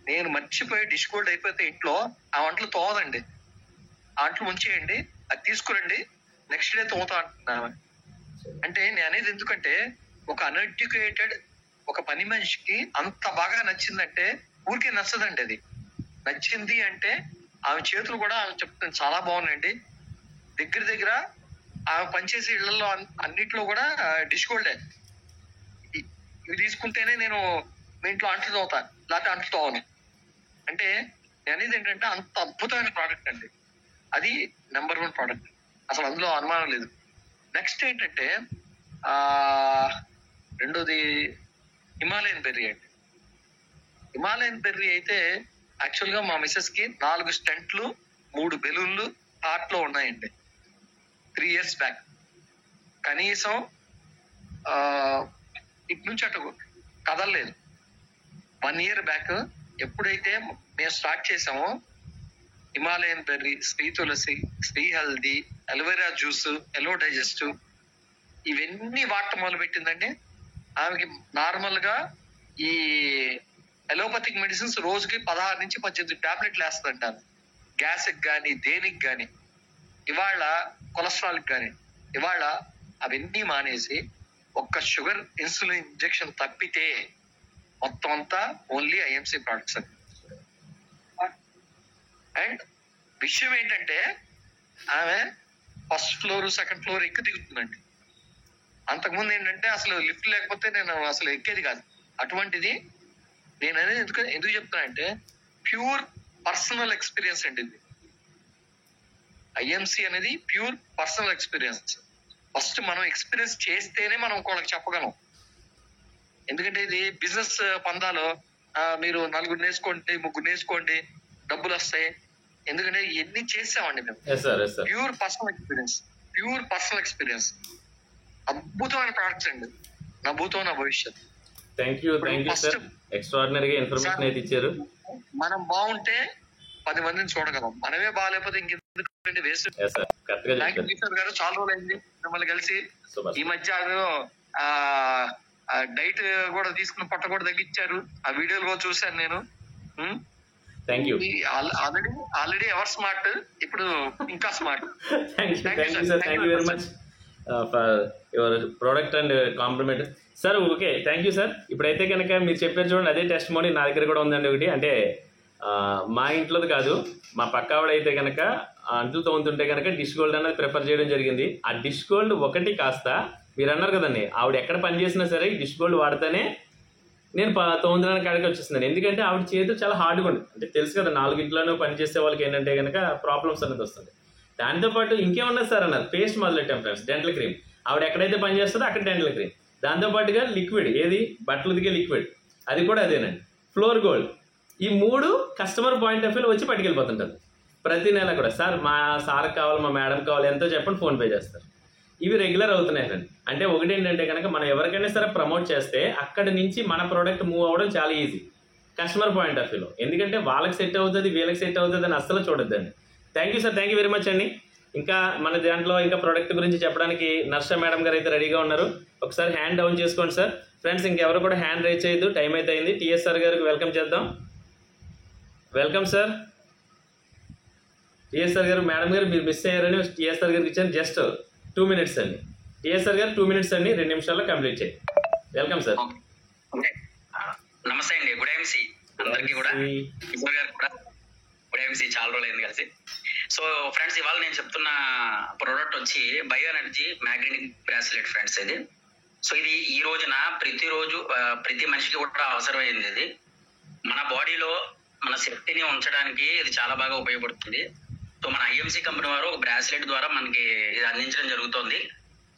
నేను మర్చిపోయి డిష్ గోల్డ్ అయిపోతే ఇంట్లో ఆ వంటలు తోవదండి. ఆ వంటలు ముంచేయండి, అది తీసుకురండి, నెక్స్ట్ డే తోముతా అంటున్నాను. అంటే నేను అనేది ఎందుకంటే, ఒక అన్ఎడ్యుకేటెడ్ ఒక పని మనిషికి అంత బాగా నచ్చిందంటే ఊరికే నచ్చదండి. అది నచ్చింది అంటే ఆమె చేతులు కూడా ఆమె చెప్తుంది చాలా బాగున్నాయండి. దగ్గర ఆమె పనిచేసే ఇళ్లలో అన్నిట్లో కూడా డిష్ గోల్డే. ఇవి తీసుకుంటేనే నేను మీ ఇంట్లో అంట్లు తోవుతా, లేకపోతే అంట్లు తోవను. అంటే నేను అనేది ఏంటంటే, అంత అద్భుతమైన ప్రోడక్ట్ అండి. అది నెంబర్ 1 ప్రోడక్ట్, అసలు అందులో అనుమానం లేదు. నెక్స్ట్ ఏంటంటే రెండోది హిమాలయన్ బెర్రీ అండి. హిమాలయన్ బెర్రీ అయితే యాక్చువల్ గా మా మిస్సెస్ కి 4 స్టెంట్లు 3 బెలూన్లు హార్ట్ లో ఉన్నాయండి 3 years బ్యాక్. కనీసం ఇటు నుంచి అటు కదలలేదు. 1 year బ్యాక్ ఎప్పుడైతే మేము స్టార్ట్ చేసామో, హిమాలయన్ బెర్రీ, శ్రీ తులసి, శ్రీ హల్దీ, అలోవెరా జ్యూస్, ఎలో డైజెస్టివ్, ఇవన్నీ వాడటం మొదలు పెట్టిందండి. ఆమెకి నార్మల్ గా ఈ ఎలోపతిక్ మెడిసిన్స్ రోజుకి 16 నుంచి 18 టాబ్లెట్లు వేస్తుంటాను, గ్యాస్ కి కానీ దేనికి కానీ. ఇవాళ కొలెస్ట్రాల్ కానీ, ఇవాళ అవన్నీ మానేసి ఒక్క షుగర్ ఇన్సులిన్ ఇంజెక్షన్ తప్పితే మొత్తం అంతా ఓన్లీ ఐఎంసీ ప్రొడక్ట్స్ అండి. అండ్ విషయం ఏంటంటే, ఆమె 1st floor 2nd floor ఎక్కి దిగుతుందండి. అంతకుముందు ఏంటంటే అసలు లిఫ్ట్ లేకపోతే నేను అసలు ఎక్కేది కాదు. అటువంటిది నేను అనేది ఎందుకు చెప్తున్నా అంటే, ప్యూర్ పర్సనల్ ఎక్స్పీరియన్స్ అండి ఇది. ఐఎంసీ అనేది ప్యూర్ పర్సనల్ ఎక్స్పీరియన్స్. ఫస్ట్ మనం ఎక్స్పీరియన్స్ చేస్తేనే మనం ఇంకోళ్ళకి చెప్పగలం. ఎందుకంటే ఇది బిజినెస్ పందాలో మీరు 4 నేర్చుకోండి, 3 నేర్చుకోండి, డబ్బులు వస్తాయి. ఎందుకంటే ఎన్ని చేసామండి మేము. ప్యూర్ పర్సనల్ ఎక్స్పీరియన్స్, అద్భుతమైన ప్రొడక్ట్స్ అండి. నా భూతం నా భవిష్యత్. థ్యాంక్ యూ సార్, ఎక్స్ట్రాడినరీగా ఇన్ఫర్మేషన్ అయితే ఇచ్చారు. మనం బాగుంటే 10 మందిని చూడగలం, మనమే బాగాలేకపోతే ఇంకెందుకు వేస్ట్. గారు చాలా రోజులు అయింది మిమ్మల్ని కలిసి. ఈ మధ్య డైట్ కూడా తీసుకుని పొట్ట కూడా తగ్గించారు, ఆ వీడియోలు కూడా చూశాను నేను. Thank you. Already ever smart, ఇప్పుడు ఇంకా smart. Thank you very much for your product and compliment sir. Okay, thank you sir. ఇప్పుడైతే కనుక మీరు చెప్పారు చూడండి, అదే టెస్ట్ మోనీ నా దగ్గర కూడా ఉందండి ఒకటి. అంటే మా ఇంట్లోది కాదు, మా పక్క ఆవిడైతే కనుక అంట్లు తోముతుంటే కనుక డిష్ గోల్డ్ అనేది ప్రిఫర్ చేయడం జరిగింది. ఆ డిష్ గోల్డ్ ఒకటి కాస్త మీరు అన్నారు కదండి, ఆవిడ ఎక్కడ పని చేసినా సరే డిష్ గోల్డ్ వాడితేనే నేను తోముతున్నాను కాడికి వచ్చేస్తున్నాను. ఎందుకంటే ఆవిడ చేతులు చాలా హార్డ్గా ఉంది. అంటే తెలుసు కదా, 4 ఇంట్లోనూ పనిచేసే వాళ్ళకి ఏంటంటే కనుక ప్రాబ్లమ్స్ అనేది వస్తుంది. దాంతోపాటు ఇంకేమన్నారు సార్ అన్నారు, పేస్ట్ మొదలెట్టాం ఫ్రెండ్స్, డెంటల్ క్రీమ్. ఆవిడ ఎక్కడైతే పని చేస్తుందో అక్కడ డెంటల్ క్రీమ్, దాంతోపాటుగా లిక్విడ్, ఏది బట్టలు దిగే లిక్విడ్, అది కూడా అదేనండి. ఫ్లోర్ గోల్డ్, ఈ 3 కస్టమర్ పాయింట్ ఆఫ్ వ్యూలో వచ్చి పట్టుకెళ్ళిపోతుంటారు ప్రతి నెల కూడా. సార్ మా సార్కి కావాలి, మా మేడం కావాలి, ఎంతో చెప్పండి, ఫోన్పే చేస్తారు. ఇవి రెగ్యులర్ అవుతున్నాయండి. అంటే ఒకటి ఏంటంటే కనుక మనం ఎవరికైనా సరే ప్రమోట్ చేస్తే అక్కడి నుంచి మన ప్రోడక్ట్ మూవ్ అవ్వడం చాలా ఈజీ కస్టమర్ పాయింట్ ఆఫ్ వ్యూలో. ఎందుకంటే వాళ్ళకి సెట్ అవుతుంది, వీళ్ళకి సెట్ అవుతుంది అని అస్సలు చూడొద్దండి. Thank you sir, thank you very much అండి. ఇంకా మన దాంట్లో ఇంకా ప్రోడక్ట్ గురించి చెప్పడానికి నర్ష మేడం గారు అయితే రెడీగా ఉన్నారు. ఒకసారి హ్యాండ్ డౌన్ చేసుకోండి సార్. ఫ్రెండ్స్ ఇంకెవరు కూడా హ్యాండ్ రైజ్ చేయొద్దు, టైం అయితే అయింది. టీఎస్ఆర్ గారికి వెల్కమ్ చేద్దాం. Welcome sir. టీఎస్ఆర్ గారు, మేడం గారు మీరు మిస్ అయ్యారని టీఎస్ఆర్ గారికి ఇచ్చాను. జస్ట్ 2 minutes అండి. టీఎస్ఆర్ గారు 2 minutes అండి, 2 నిమిషాల్లో కంప్లీట్ చేయండి. Welcome sir. నమస్తే అండి, గుడ్ ఎంసీ అందరికీ కూడా. కిషోర్ గారు కూడా గుడ్ ఎంసీ, చాలా రోజులు అయింది కలిసి. సో ఫ్రెండ్స్, ఇవాళ నేను చెప్తున్న ప్రోడక్ట్ వచ్చి bio energy magnetic bracelet friends. ఇది సో ఇది ఈ రోజున ప్రతిరోజు ప్రతి మనిషికి కూడా అవసరమైంది. ఇది మన బాడీలో మన శక్తిని ఉంచడానికి ఇది చాలా బాగా ఉపయోగపడుతుంది. సో మన ఐఎంసీ కంపెనీ వారు ఒక బ్రాస్లెట్ ద్వారా మనకి ఇది అందించడం జరుగుతుంది.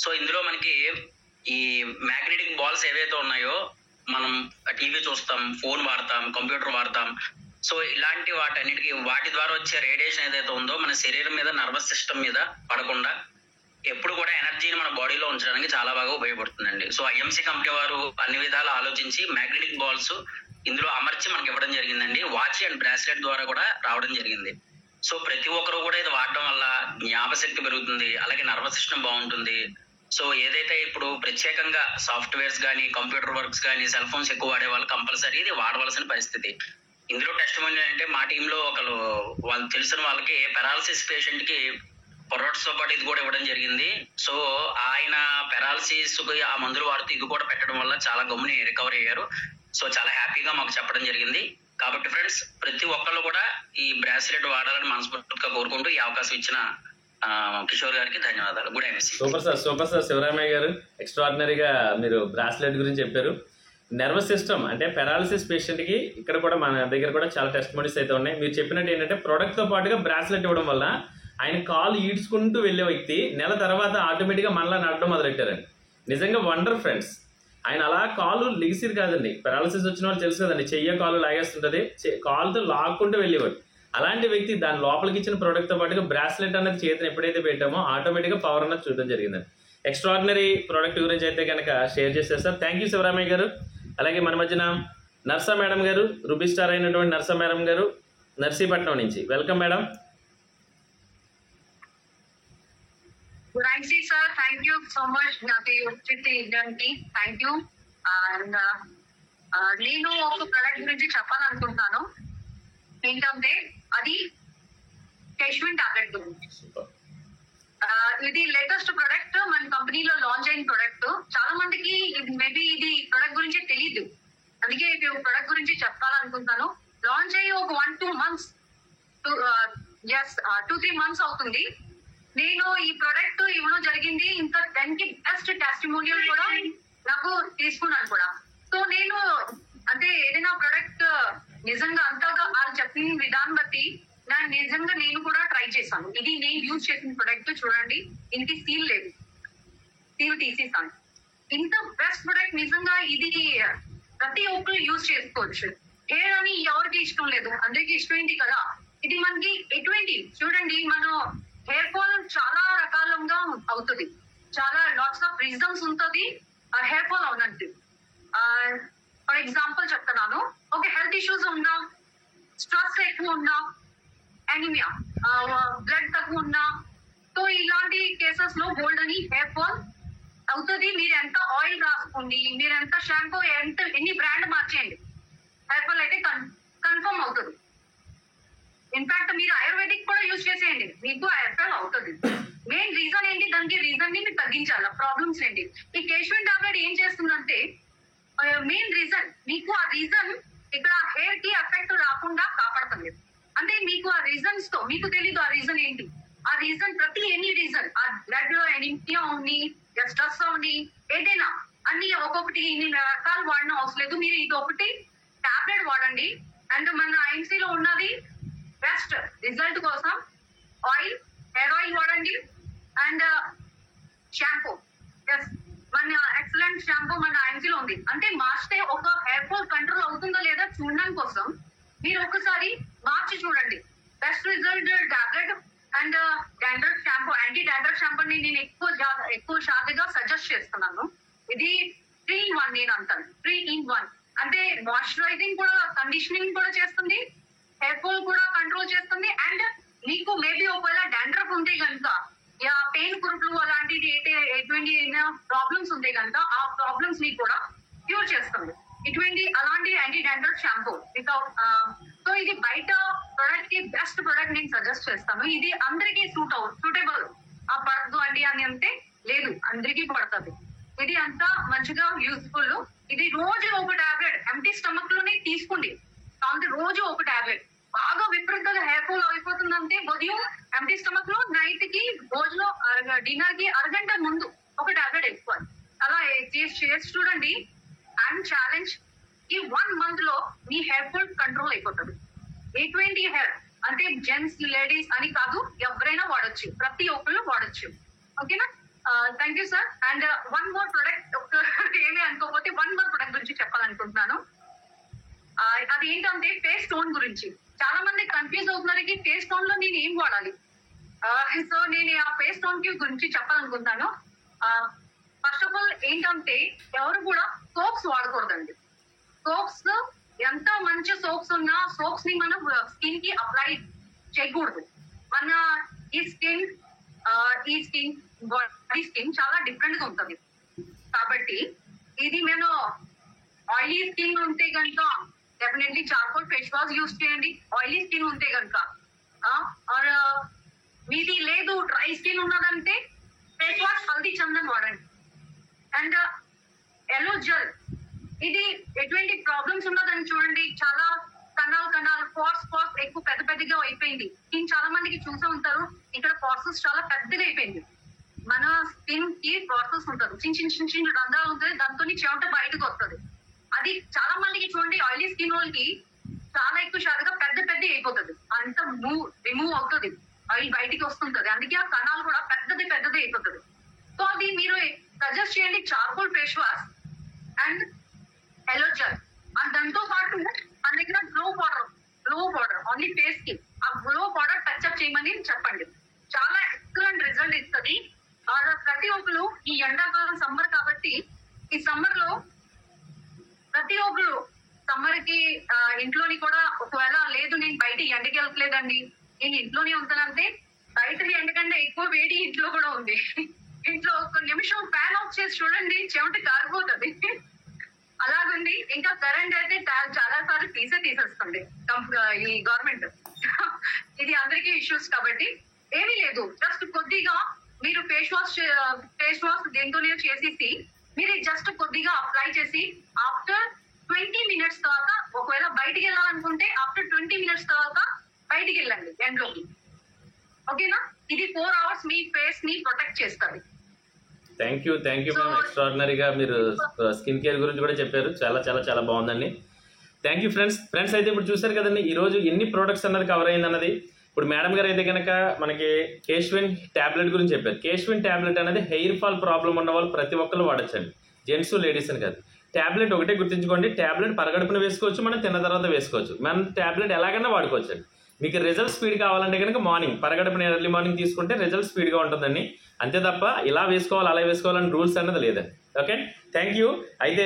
సో ఇందులో మనకి ఈ మ్యాగ్నెటిక్ బాల్స్ ఏవైతే ఉన్నాయో, మనం టీవీ చూస్తాం, ఫోన్ వాడతాం, కంప్యూటర్ వాడతాం, సో ఇలాంటి వాటి ద్వారా వచ్చే రేడియేషన్ ఏదైతే ఉందో మన శరీరం మీద, నర్వస్ సిస్టమ్ మీద పడకుండా ఎప్పుడు కూడా ఎనర్జీని మన బాడీలో ఉంచడానికి చాలా బాగా ఉపయోగపడుతుందండి. సో ఐఎంసీ కంపెనీ వారు అన్ని విధాలు ఆలోచించి మ్యాగ్నెటిక్ బాల్స్ ఇందులో అమర్చి మనకి ఇవ్వడం జరిగిందండి. వాచ్ అండ్ బ్రాస్లెట్ ద్వారా కూడా రావడం జరిగింది. సో ప్రతి ఒక్కరు కూడా ఇది వాడడం వల్ల జ్ఞాపశక్తి పెరుగుతుంది, అలాగే నర్వస్ సిస్టమ్ బాగుంటుంది. సో ఏదైతే ఇప్పుడు ప్రత్యేకంగా సాఫ్ట్వేర్స్ కానీ, కంప్యూటర్ వర్క్స్ కానీ, సెల్ ఫోన్స్ ఎక్కువ వాడే వాళ్ళు కంపల్సరీ ఇది వాడవలసిన పరిస్థితి. ఇందులో టెస్టిమోనియల్ అంటే మా టీంలో వాళ్ళు తెలిసిన వాళ్ళకి పెరాలసిస్ పేషెంట్ కి ప్రొడక్ట్స్ తో పాటు ఇది కూడా ఇవ్వడం జరిగింది. సో ఆయన పెరాలసిస్ ఆ మందులు వాడుతూ ఇది కూడా పెట్టడం వల్ల చాలా గమ్ముని రికవర్ అయ్యారు. సో చాలా హ్యాపీగా మాకు చెప్పడం జరిగింది. కాబట్టి ఫ్రెండ్స్, ప్రతి ఒక్కళ్ళు కూడా ఈ బ్రాస్లెట్ వాడాలని మనస్ఫూర్తిగా కోరుకుంటూ ఈ అవకాశం ఇచ్చిన కిషోర్ గారికి ధన్యవాదాలు. Good evening. Super sir Sivaramaiah గారు, ఎక్స్ట్రాడినరీగా మీరు బ్రాస్లెట్ గురించి చెప్పారు. నర్వస్ సిస్టమ్ అంటే పెరాలసిస్ పేషెంట్ కి ఇక్కడ కూడా మన దగ్గర కూడా చాలా టెస్టిమోనీస్ అయితే ఉన్నాయి. మీరు చెప్పినట్టు ఏంటంటే ప్రొడక్ట్ తో పాటుగా బ్రాస్లెట్ ఇవ్వడం వల్ల ఆయన కాలు ఈడ్చుకుంటూ వెళ్ళే వ్యక్తి నెల తర్వాత ఆటోమేటిక్గా మనలా నడడం మొదలెట్టారండి. నిజంగా వండర్ ఫ్రెండ్స్. ఆయన అలా కాలు లిగిసిరు కాదండి, పెరాలసిస్ వచ్చిన వాళ్ళు తెలుసు కదండి, చెయ్య కాలు లాగేస్తుంటది, కాలుతో లాక్కుంటూ వెళ్ళేవాడు. అలాంటి వ్యక్తి దాని లోపలికి ఇచ్చిన ప్రోడక్ట్ తో పాటుగా బ్రాస్లెట్ అనేది చేతిని ఎప్పుడైతే పెట్టామో ఆటోమేటిక్గా పవర్ అన్నది చూడడం జరిగిందండి. ఎక్స్ట్రాడినరీ ప్రోడక్ట్ గురించి అయితే కనుక షేర్ చేశారు సార్. థ్యాంక్ యూ శివరామయ్య గారు. అలాగే మన మధ్యన నర్సా మేడం గారు, రూబీ స్టార్ అయినటువంటి నర్సా మేడం గారు నర్సీపట్నం నుంచి, welcome madam. Thank you, sir. Thank you so much. Thank you. And నేను ఒక ప్రొడక్ట్ గురించి చెప్పాలనుకుంటున్నాను. ఏంటంటే అది కేష్విన్ టాబ్లెట్ గురించి. ఇది లేటెస్ట్ ప్రొడక్ట్, మన కంపెనీలో లాంచ్ అయిన ప్రొడక్ట్. చాలా మందికి మేబీ ఇది ప్రొడక్ట్ గురించి తెలీదు, అందుకే ఇది ప్రొడక్ట్ గురించి చెప్పాలనుకుంటున్నాను. లాంచ్ అయ్యి ఒక 1-2 months 2-3 months అవుతుంది. నేను ఈ ప్రొడక్ట్ ఇవ్వడం జరిగింది. ఇంకా 10కి బెస్ట్ టెస్టిమోనియల్ కూడా నాకు తీసుకున్నాను కూడా. సో నేను అంటే ఏదైనా ప్రొడక్ట్ నిజంగా అంతగా వాళ్ళు చెప్పిన విధానం బట్టి నిజంగా నేను కూడా ట్రై చేశాను. ఇది నేను యూజ్ చేసిన ప్రొడక్ట్ చూడండి, ఇంటి సీల్ లేదు, సీల్ తీసేసాను. ఇంత బెస్ట్ ప్రొడక్ట్ నిజంగా. ఇది ప్రతి ఒక్కరు యూజ్ చేసుకోవచ్చు. హెయిర్ అని ఎవరికి ఇష్టం లేదు, అందరికి ఇష్టమైంది కదా. ఇది మనకి ఎటువంటి చూడండి, మనం హెయిర్ ఫాల్ చాలా రకాలుగా అవుతుంది, చాలా లాట్స్ ఆఫ్ రీజన్స్ ఉంటుంది హెయిర్ ఫాల్ అవునంటే. ఫర్ ఎగ్జాంపుల్ చెప్తున్నాను, ఒక హెల్త్ ఇష్యూస్ ఉన్నా, స్ట్రెస్ ఎక్కువ ఉన్నా, ఎనిమియా, బ్లడ్ తక్కువ ఉన్నా, సో ఇలాంటి కేసెస్ లో గోల్డ్ అని హెయిర్ ఫాల్ అవుతుంది. మీరు ఎంత ఆయిల్ రాసుకోండి, మీరు ఎంత షాంపూ, ఎన్ని బ్రాండ్ మార్చేయండి, హెయిర్ ఫాల్ అయితే కన్ఫర్మ్ అవుతుంది. ఇన్ఫాక్ట్ మీరు ఆయుర్వేదిక్ కూడా యూజ్ చేసేయండి, మీకు హెయిర్ ఫాల్ అవుతుంది. మెయిన్ రీజన్ ఏంటి, దానికి రీజన్ ని మీరు తగ్గించాలి. ప్రాబ్లమ్స్ ఏంటి, ఈ కేష్విన్ టాబ్లెట్ ఏం చేస్తుందంటే మెయిన్ రీజన్, మీకు ఆ రీజన్ ఇక్కడ హెయిర్ కి ఎఫెక్ట్ రాకుండా కాపాడుతుంది. అంటే మీకు ఆ రీజన్స్ తో మీకు తెలీదు ఆ రీజన్ ఏంటి. ఆ రీజన్ ప్రతి ఎనీ రీజన్, ఆ బ్లడ్ ఎనిమియా ఉంది, స్ట్రెస్ ఉంది, ఏదైనా అన్ని ఒక్కొక్కటి ఇన్ని రకాలు వాడిన అవసరం లేదు. మీరు ఇది ఒకటి టాబ్లెట్ వాడండి. అండ్ మన ఐఎంసీ లో ఉన్నది బెస్ట్ రిజల్ట్ కోసం ఆయిల్, హెయిర్ ఆయిల్ వాడండి. అండ్ షాంపూ, మన ఎక్సలెంట్ షాంపూ మన ఐఎంసీలో ఉంది. అంటే మార్చితే ఒక హెయిర్ ఫాల్ కంట్రోల్ అవుతుందో లేదా చూడడం కోసం మీరు ఒకసారి మార్చి చూడండి. Best result tablet and dandruff shampoo, anti dandruff షాంపూని నేను ఎక్కువ శాతంగా సజెస్ట్ చేస్తున్నాను. ఇది 3-in-1 నేను అంటాను, 3-in-1. అంటే మాయిశ్చరైజింగ్ కూడా, కండిషనింగ్ కూడా చేస్తుంది, హెయిర్ ఫాల్ కూడా కంట్రోల్ చేస్తుంది. అండ్ మీకు మేబీ ఒకవేళ డాండ్రఫ్ ఉంటే కనుక, పెయిన్ కురుపులు అలాంటిది ఎటువంటి ప్రాబ్లమ్స్ ఉంటే కనుక ఆ ప్రాబ్లమ్స్ ని కూడా క్యూర్ చేస్తుంది ఇటువంటి అలాంటి anti dandruff shampoo without. So ఇది బయట ప్రొడక్ట్ కి బెస్ట్ ప్రొడక్ట్ నేను సజెస్ట్ చేస్తాను. ఇది అందరికీ సూటబుల్ పడదు అండి అని అంటే లేదు, అందరికీ పడుతుంది. ఇది అంతా మంచిగా యూస్ఫుల్. ఇది రోజు ఒక టాబ్లెట్ ఎంటీ స్టమక్ లోనే తీసుకోండి. కాబట్టి రోజు ఒక టాబ్లెట్. బాగా విపరీతంగా హెయిర్ ఫాల్ అయిపోతుందంటే ఉదయం ఎంటీ స్టమక్ లో, నైట్ కి భోజనం డిన్నర్ కి అరగంట ముందు ఒక టాబ్లెట్ వేసుకోవాలి. అలా చేసి చూడండి. అండ్ ఛాలెంజ్, ఈ 1 month లో మీ హెయిర్ ఫాల్ కంట్రోల్ అయిపోతుంది. ఎటువంటి హెయిర్ అంటే జెంట్స్ లేడీస్ అని కాదు, ఎవరైనా వాడచ్చు, ప్రతి ఒక్కళ్ళు వాడచ్చు. ఓకేనా? Thank you sir. And 1 more product, ఏమీ అనుకోకపోతే 1 more ప్రొడక్ట్ గురించి చెప్పాలనుకుంటున్నాను. అది ఏంటంటే ఫేస్ టోన్ గురించి. చాలా మంది కన్ఫ్యూజ్ అవుతున్నారు ఫేస్ టోన్ లో నేను ఏం వాడాలి. సో నేను ఆ ఫేస్ టోన్ కి గురించి చెప్పాలనుకుంటాను. ఫస్ట్ ఆఫ్ ఆల్ ఏంటంటే ఎవరు కూడా సోప్స్ వాడకూడదండి. సోప్స్ ఎంత మంచి సోప్స్ ఉన్నా సోప్స్ ని మనం స్కిన్ కి అప్లై చేయకూడదు. మన ఈ స్కిన్ బాడీ స్కిన్ చాలా డిఫరెంట్ గా ఉంటుంది. కాబట్టి ఇది నేను ఆయిలీ స్కిన్ ఉంటే కనుక definitely charcoal face wash use చేయండి. ఆయిలీ స్కిన్ ఉంటే కనుక మీది లేదు డ్రై స్కిన్ ఉన్నదంటే ఫేస్ వాష్ హల్దీ చందన్ వాడండి. అండ్ ఎల్లో జెల్, ఇది ఎటువంటి ప్రాబ్లమ్స్ ఉన్నదని చూడండి. చాలా కణాలు పాట్స్ ఎక్కువ పెద్దగా అయిపోయింది. స్కిన్ చాలా మందికి చూసే ఉంటారు, ఇక్కడ ప్రాసెస్ చాలా పెద్దగా అయిపోయింది. మన స్కిన్ కి ప్రాసెస్ ఉంటుంది, చిన్న రంధ్రాలు ఉంటుంది, దాంతో చెమట బయటకు వస్తుంది. అది చాలా మందికి చూడండి ఆయిలీ స్కిన్ వాళ్ళకి చాలా ఎక్కువ శాతంగా పెద్ద అయిపోతుంది. అంత రిమూవ్ అవుతుంది, ఆయిల్ బయటికి వస్తుంటది. అందుకే ఆ కణాలు కూడా పెద్దది అయిపోతుంది. సో అది మీరు సజెస్ట్ చేయండి charcoal face wash and yellow gel. And దాంతో పాటు మన దగ్గర గ్లో పౌడర్ ఓన్లీ ఫేస్ కి, ఆ గ్లో పౌడర్ టచ్ అప్ చేయమని చెప్పండి. చాలా ఎక్సలెంట్ రిజల్ట్ ఇస్తుంది. ప్రతి ఒక్కరు ఈ ఎండాకాలం సమ్మర్ కాబట్టి ఈ సమ్మర్ లో ప్రతి ఒక్కరు సమ్మర్ కి ఇంట్లోని కూడా ఒకవేళ లేదు నేను బయట ఎండకి వెళ్ళట్లేదండి, నేను ఇంట్లోనే ఉంటానంటే బయట ఎండకంటే ఎక్కువ వేడి ఇంట్లో కూడా ఉంది. ఇంట్లో ఒక నిమిషం ఫ్యాన్ ఆఫ్ చేసి చూడండి, చెమట కారిపోతుంది. అలాగుంది. ఇంకా కరెంట్ అయితే చాలా సార్లు తీసేస్తుంది ఈ గవర్నమెంట్. ఇది అందరికీ ఇష్యూస్ కాబట్టి ఏమీ లేదు. జస్ట్ కొద్దిగా మీరు ఫేస్ వాష్ దేంతోనే చేసేసి మీరు జస్ట్ కొద్దిగా అప్లై చేసి ఆఫ్టర్ 20 minutes తర్వాత ఒకవేళ బయటికి వెళ్ళాలనుకుంటే ఆఫ్టర్ 20 minutes తర్వాత బయటికి వెళ్ళండి ఎండ్లోకి. ఓకేనా? ఇది 4 hours మీ ఫేస్ ని ప్రొటెక్ట్ చేస్తుంది. Thank you ma'am. ఎక్స్ట్రాడినరీగా మీరు స్కిన్ కేర్ గురించి కూడా చెప్పారు. చాలా బాగుందండి. థ్యాంక్ యూ ఫ్రెండ్స్ అయితే ఇప్పుడు చూసారు కదండి ఈరోజు ఎన్ని ప్రోడక్ట్స్ అన్నది కవర్ అయింది అన్నది. ఇప్పుడు మేడం గారు అయితే కనుక మనకి కేశ్విన్ ట్యాబ్లెట్ గురించి చెప్పారు. కేశ్విన్ ట్యాబ్లెట్ అనేది హెయిర్ ఫాల్ ప్రాబ్లం ఉన్న వాళ్ళు ప్రతి ఒక్కరు వాడచ్చండి, జెంట్స్ లేడీస్ అని కాదు. ట్యాబ్లెట్ ఒకటే గుర్తుంచుకోండి, ట్యాబ్లెట్ పరగడుపున వేసుకోవచ్చు, మనం తిన్న తర్వాత వేసుకోవచ్చు. మనం ట్యాబ్లెట్ ఎలాగైనా వాడుకోవచ్చు అండి. మీకు రిజల్ట్ స్పీడ్ కావాలంటే కనుక మార్నింగ్ పరగడుపున ఎర్లీ మార్నింగ్ తీసుకుంటే రిజల్ట్ స్పీడ్గా ఉంటుందండి. అంతే తప్ప ఇలా వేసుకోవాలి అలా వేసుకోవాలని రూల్స్ అన్నది లేదండి. Okay, thank you. అయితే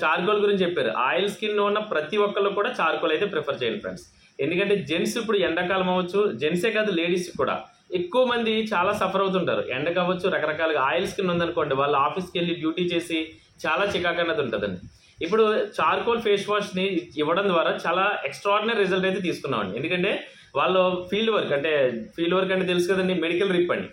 చార్కోల్ గురించి చెప్పారు. ఆయిల్ స్కిన్ ఉన్న ప్రతి ఒక్కళ్ళు కూడా చార్కోల్ అయితే ప్రిఫర్ చేయండి ఫ్రెండ్స్. ఎందుకంటే జెంట్స్ ఇప్పుడు ఎండాకాలం అవ్వచ్చు, జెంట్సే కాదు లేడీస్ కూడా ఎక్కువ మంది చాలా సఫర్ అవుతుంటారు. ఎండకు అవ్వచ్చు, రకరకాలుగా ఆయిల్ స్కిన్ ఉందనుకోండి, వాళ్ళు ఆఫీస్కి వెళ్ళి డ్యూటీ చేసి చాలా చికాకు అన్నది ఉంటుందండి. ఇప్పుడు చార్కోల్ ఫేస్ వాష్ని ఇవ్వడం ద్వారా చాలా ఎక్స్ట్రాడినరీ రిజల్ట్ అయితే తీసుకున్నామండి. ఎందుకంటే వాళ్ళు ఫీల్డ్ వర్క్ అంటే తెలుసు కదండి, మెడికల్ రిప్ అండి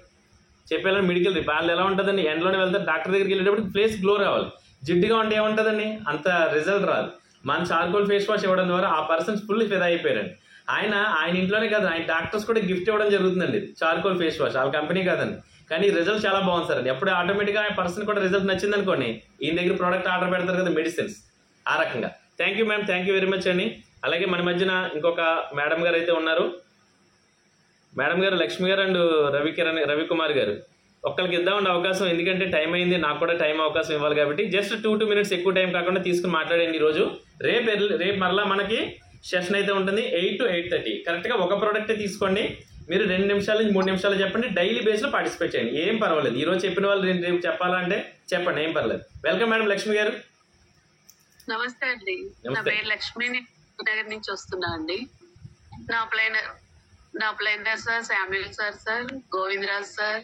చెప్పేలా. మెడికల్ రిప్ వాళ్ళు ఎలా ఉంటుందండి, ఎండలోనే వెళ్తారు, డాక్టర్ దగ్గరికి వెళ్ళేటప్పుడు ఫేస్ గ్లో రావాలి. జిడ్డుగా ఉంటే ఏముంటుందండి, అంత రిజల్ట్ రాదు. మన చార్కోల్ ఫేస్ వాష్ ఇవ్వడం ద్వారా ఆ పర్సన్స్ ఫుల్ ఫిదా అయిపోయారండి. ఆయన ఇంట్లోనే కాదు, ఆయన డాక్టర్స్ కూడా గిఫ్ట్ ఇవ్వడం జరుగుతుందండి చార్కోల్ ఫేస్ వాష్. వాళ్ళ కంపెనీ కాదండి, కానీ రిజల్ట్ చాలా బాగుంది సార్. ఎప్పుడు ఆటోమేటిక్గా ఆ పర్సన్ కూడా రిజల్ట్ నచ్చింది అనుకోండి, ఈయన దగ్గర ప్రోడక్ట్ ఆర్డర్ పెడతారు కదా, మెడిసిన్స్ ఆ రకంగా. Thank you ma'am, thank you very much అండి. అలాగే మన మధ్యన ఇంకొక మేడం గారు అయితే ఉన్నారు. మేడం గారు లక్ష్మి గారు అండ్ రవికుమార్ గారు, ఒక్కరికి ఇద్దామండి అవకాశం, ఎందుకంటే టైం అయింది, నాకు కూడా టైం అవకాశం ఇవ్వాలి కాబట్టి జస్ట్ 2 minutes ఎక్కువ టైం కాకుండా తీసుకుని మాట్లాడండి ఈరోజు. రేపు మరలా మనకి సెషన్ అయితే ఉంటుంది 8 to 8:30. కరెక్ట్గా ఒక ప్రోడక్టే తీసుకోండి. మీరు 2 నిమిషాల నుంచి 3 నిమిషాలు చెప్పండి. డైలీ బేస్లో పార్టిసిపేట్ చేయండి, ఏం పర్వాలేదు. ఈరోజు చెప్పిన వాళ్ళు రేపు చెప్పాలంటే చెప్పండి, ఏం పర్లేదు. వెల్కమ్ మేడం లక్ష్మి గారు. నమస్తే అండి, నా పేరు లక్ష్మి, నగర్ నుంచి వస్తున్నా అండి. నా ప్లైనర్ sir Samuel sir Govindaraj sir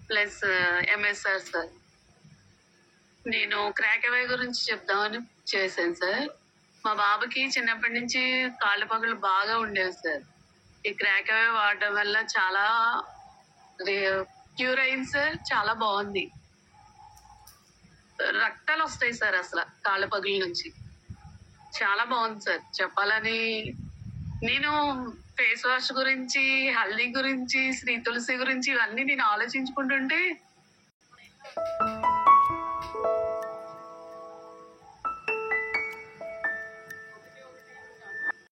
plus MS sir. నేను క్రాక్ అవే గురించి చెప్దామని చేశాను సార్. మా బాబుకి చిన్నప్పటి నుంచి కాళ్ళ పగులు బాగా ఉండేవి సార్. ఈ క్రాక్ అవే వాడడం వల్ల చాలా క్యూర్ అయింది సార్, చాలా బాగుంది. రక్తాలు వస్తాయి సార్ అసలు కాళ్ళ పగుల నుంచి. చాలా బాగుంది సార్. చెప్పాలని నేను ఫేస్ వాష్ గురించి, హల్దీ గురించి, శ్రీ తులసి గురించి ఇవన్నీ నేను ఆలోచించుకుంటుంటే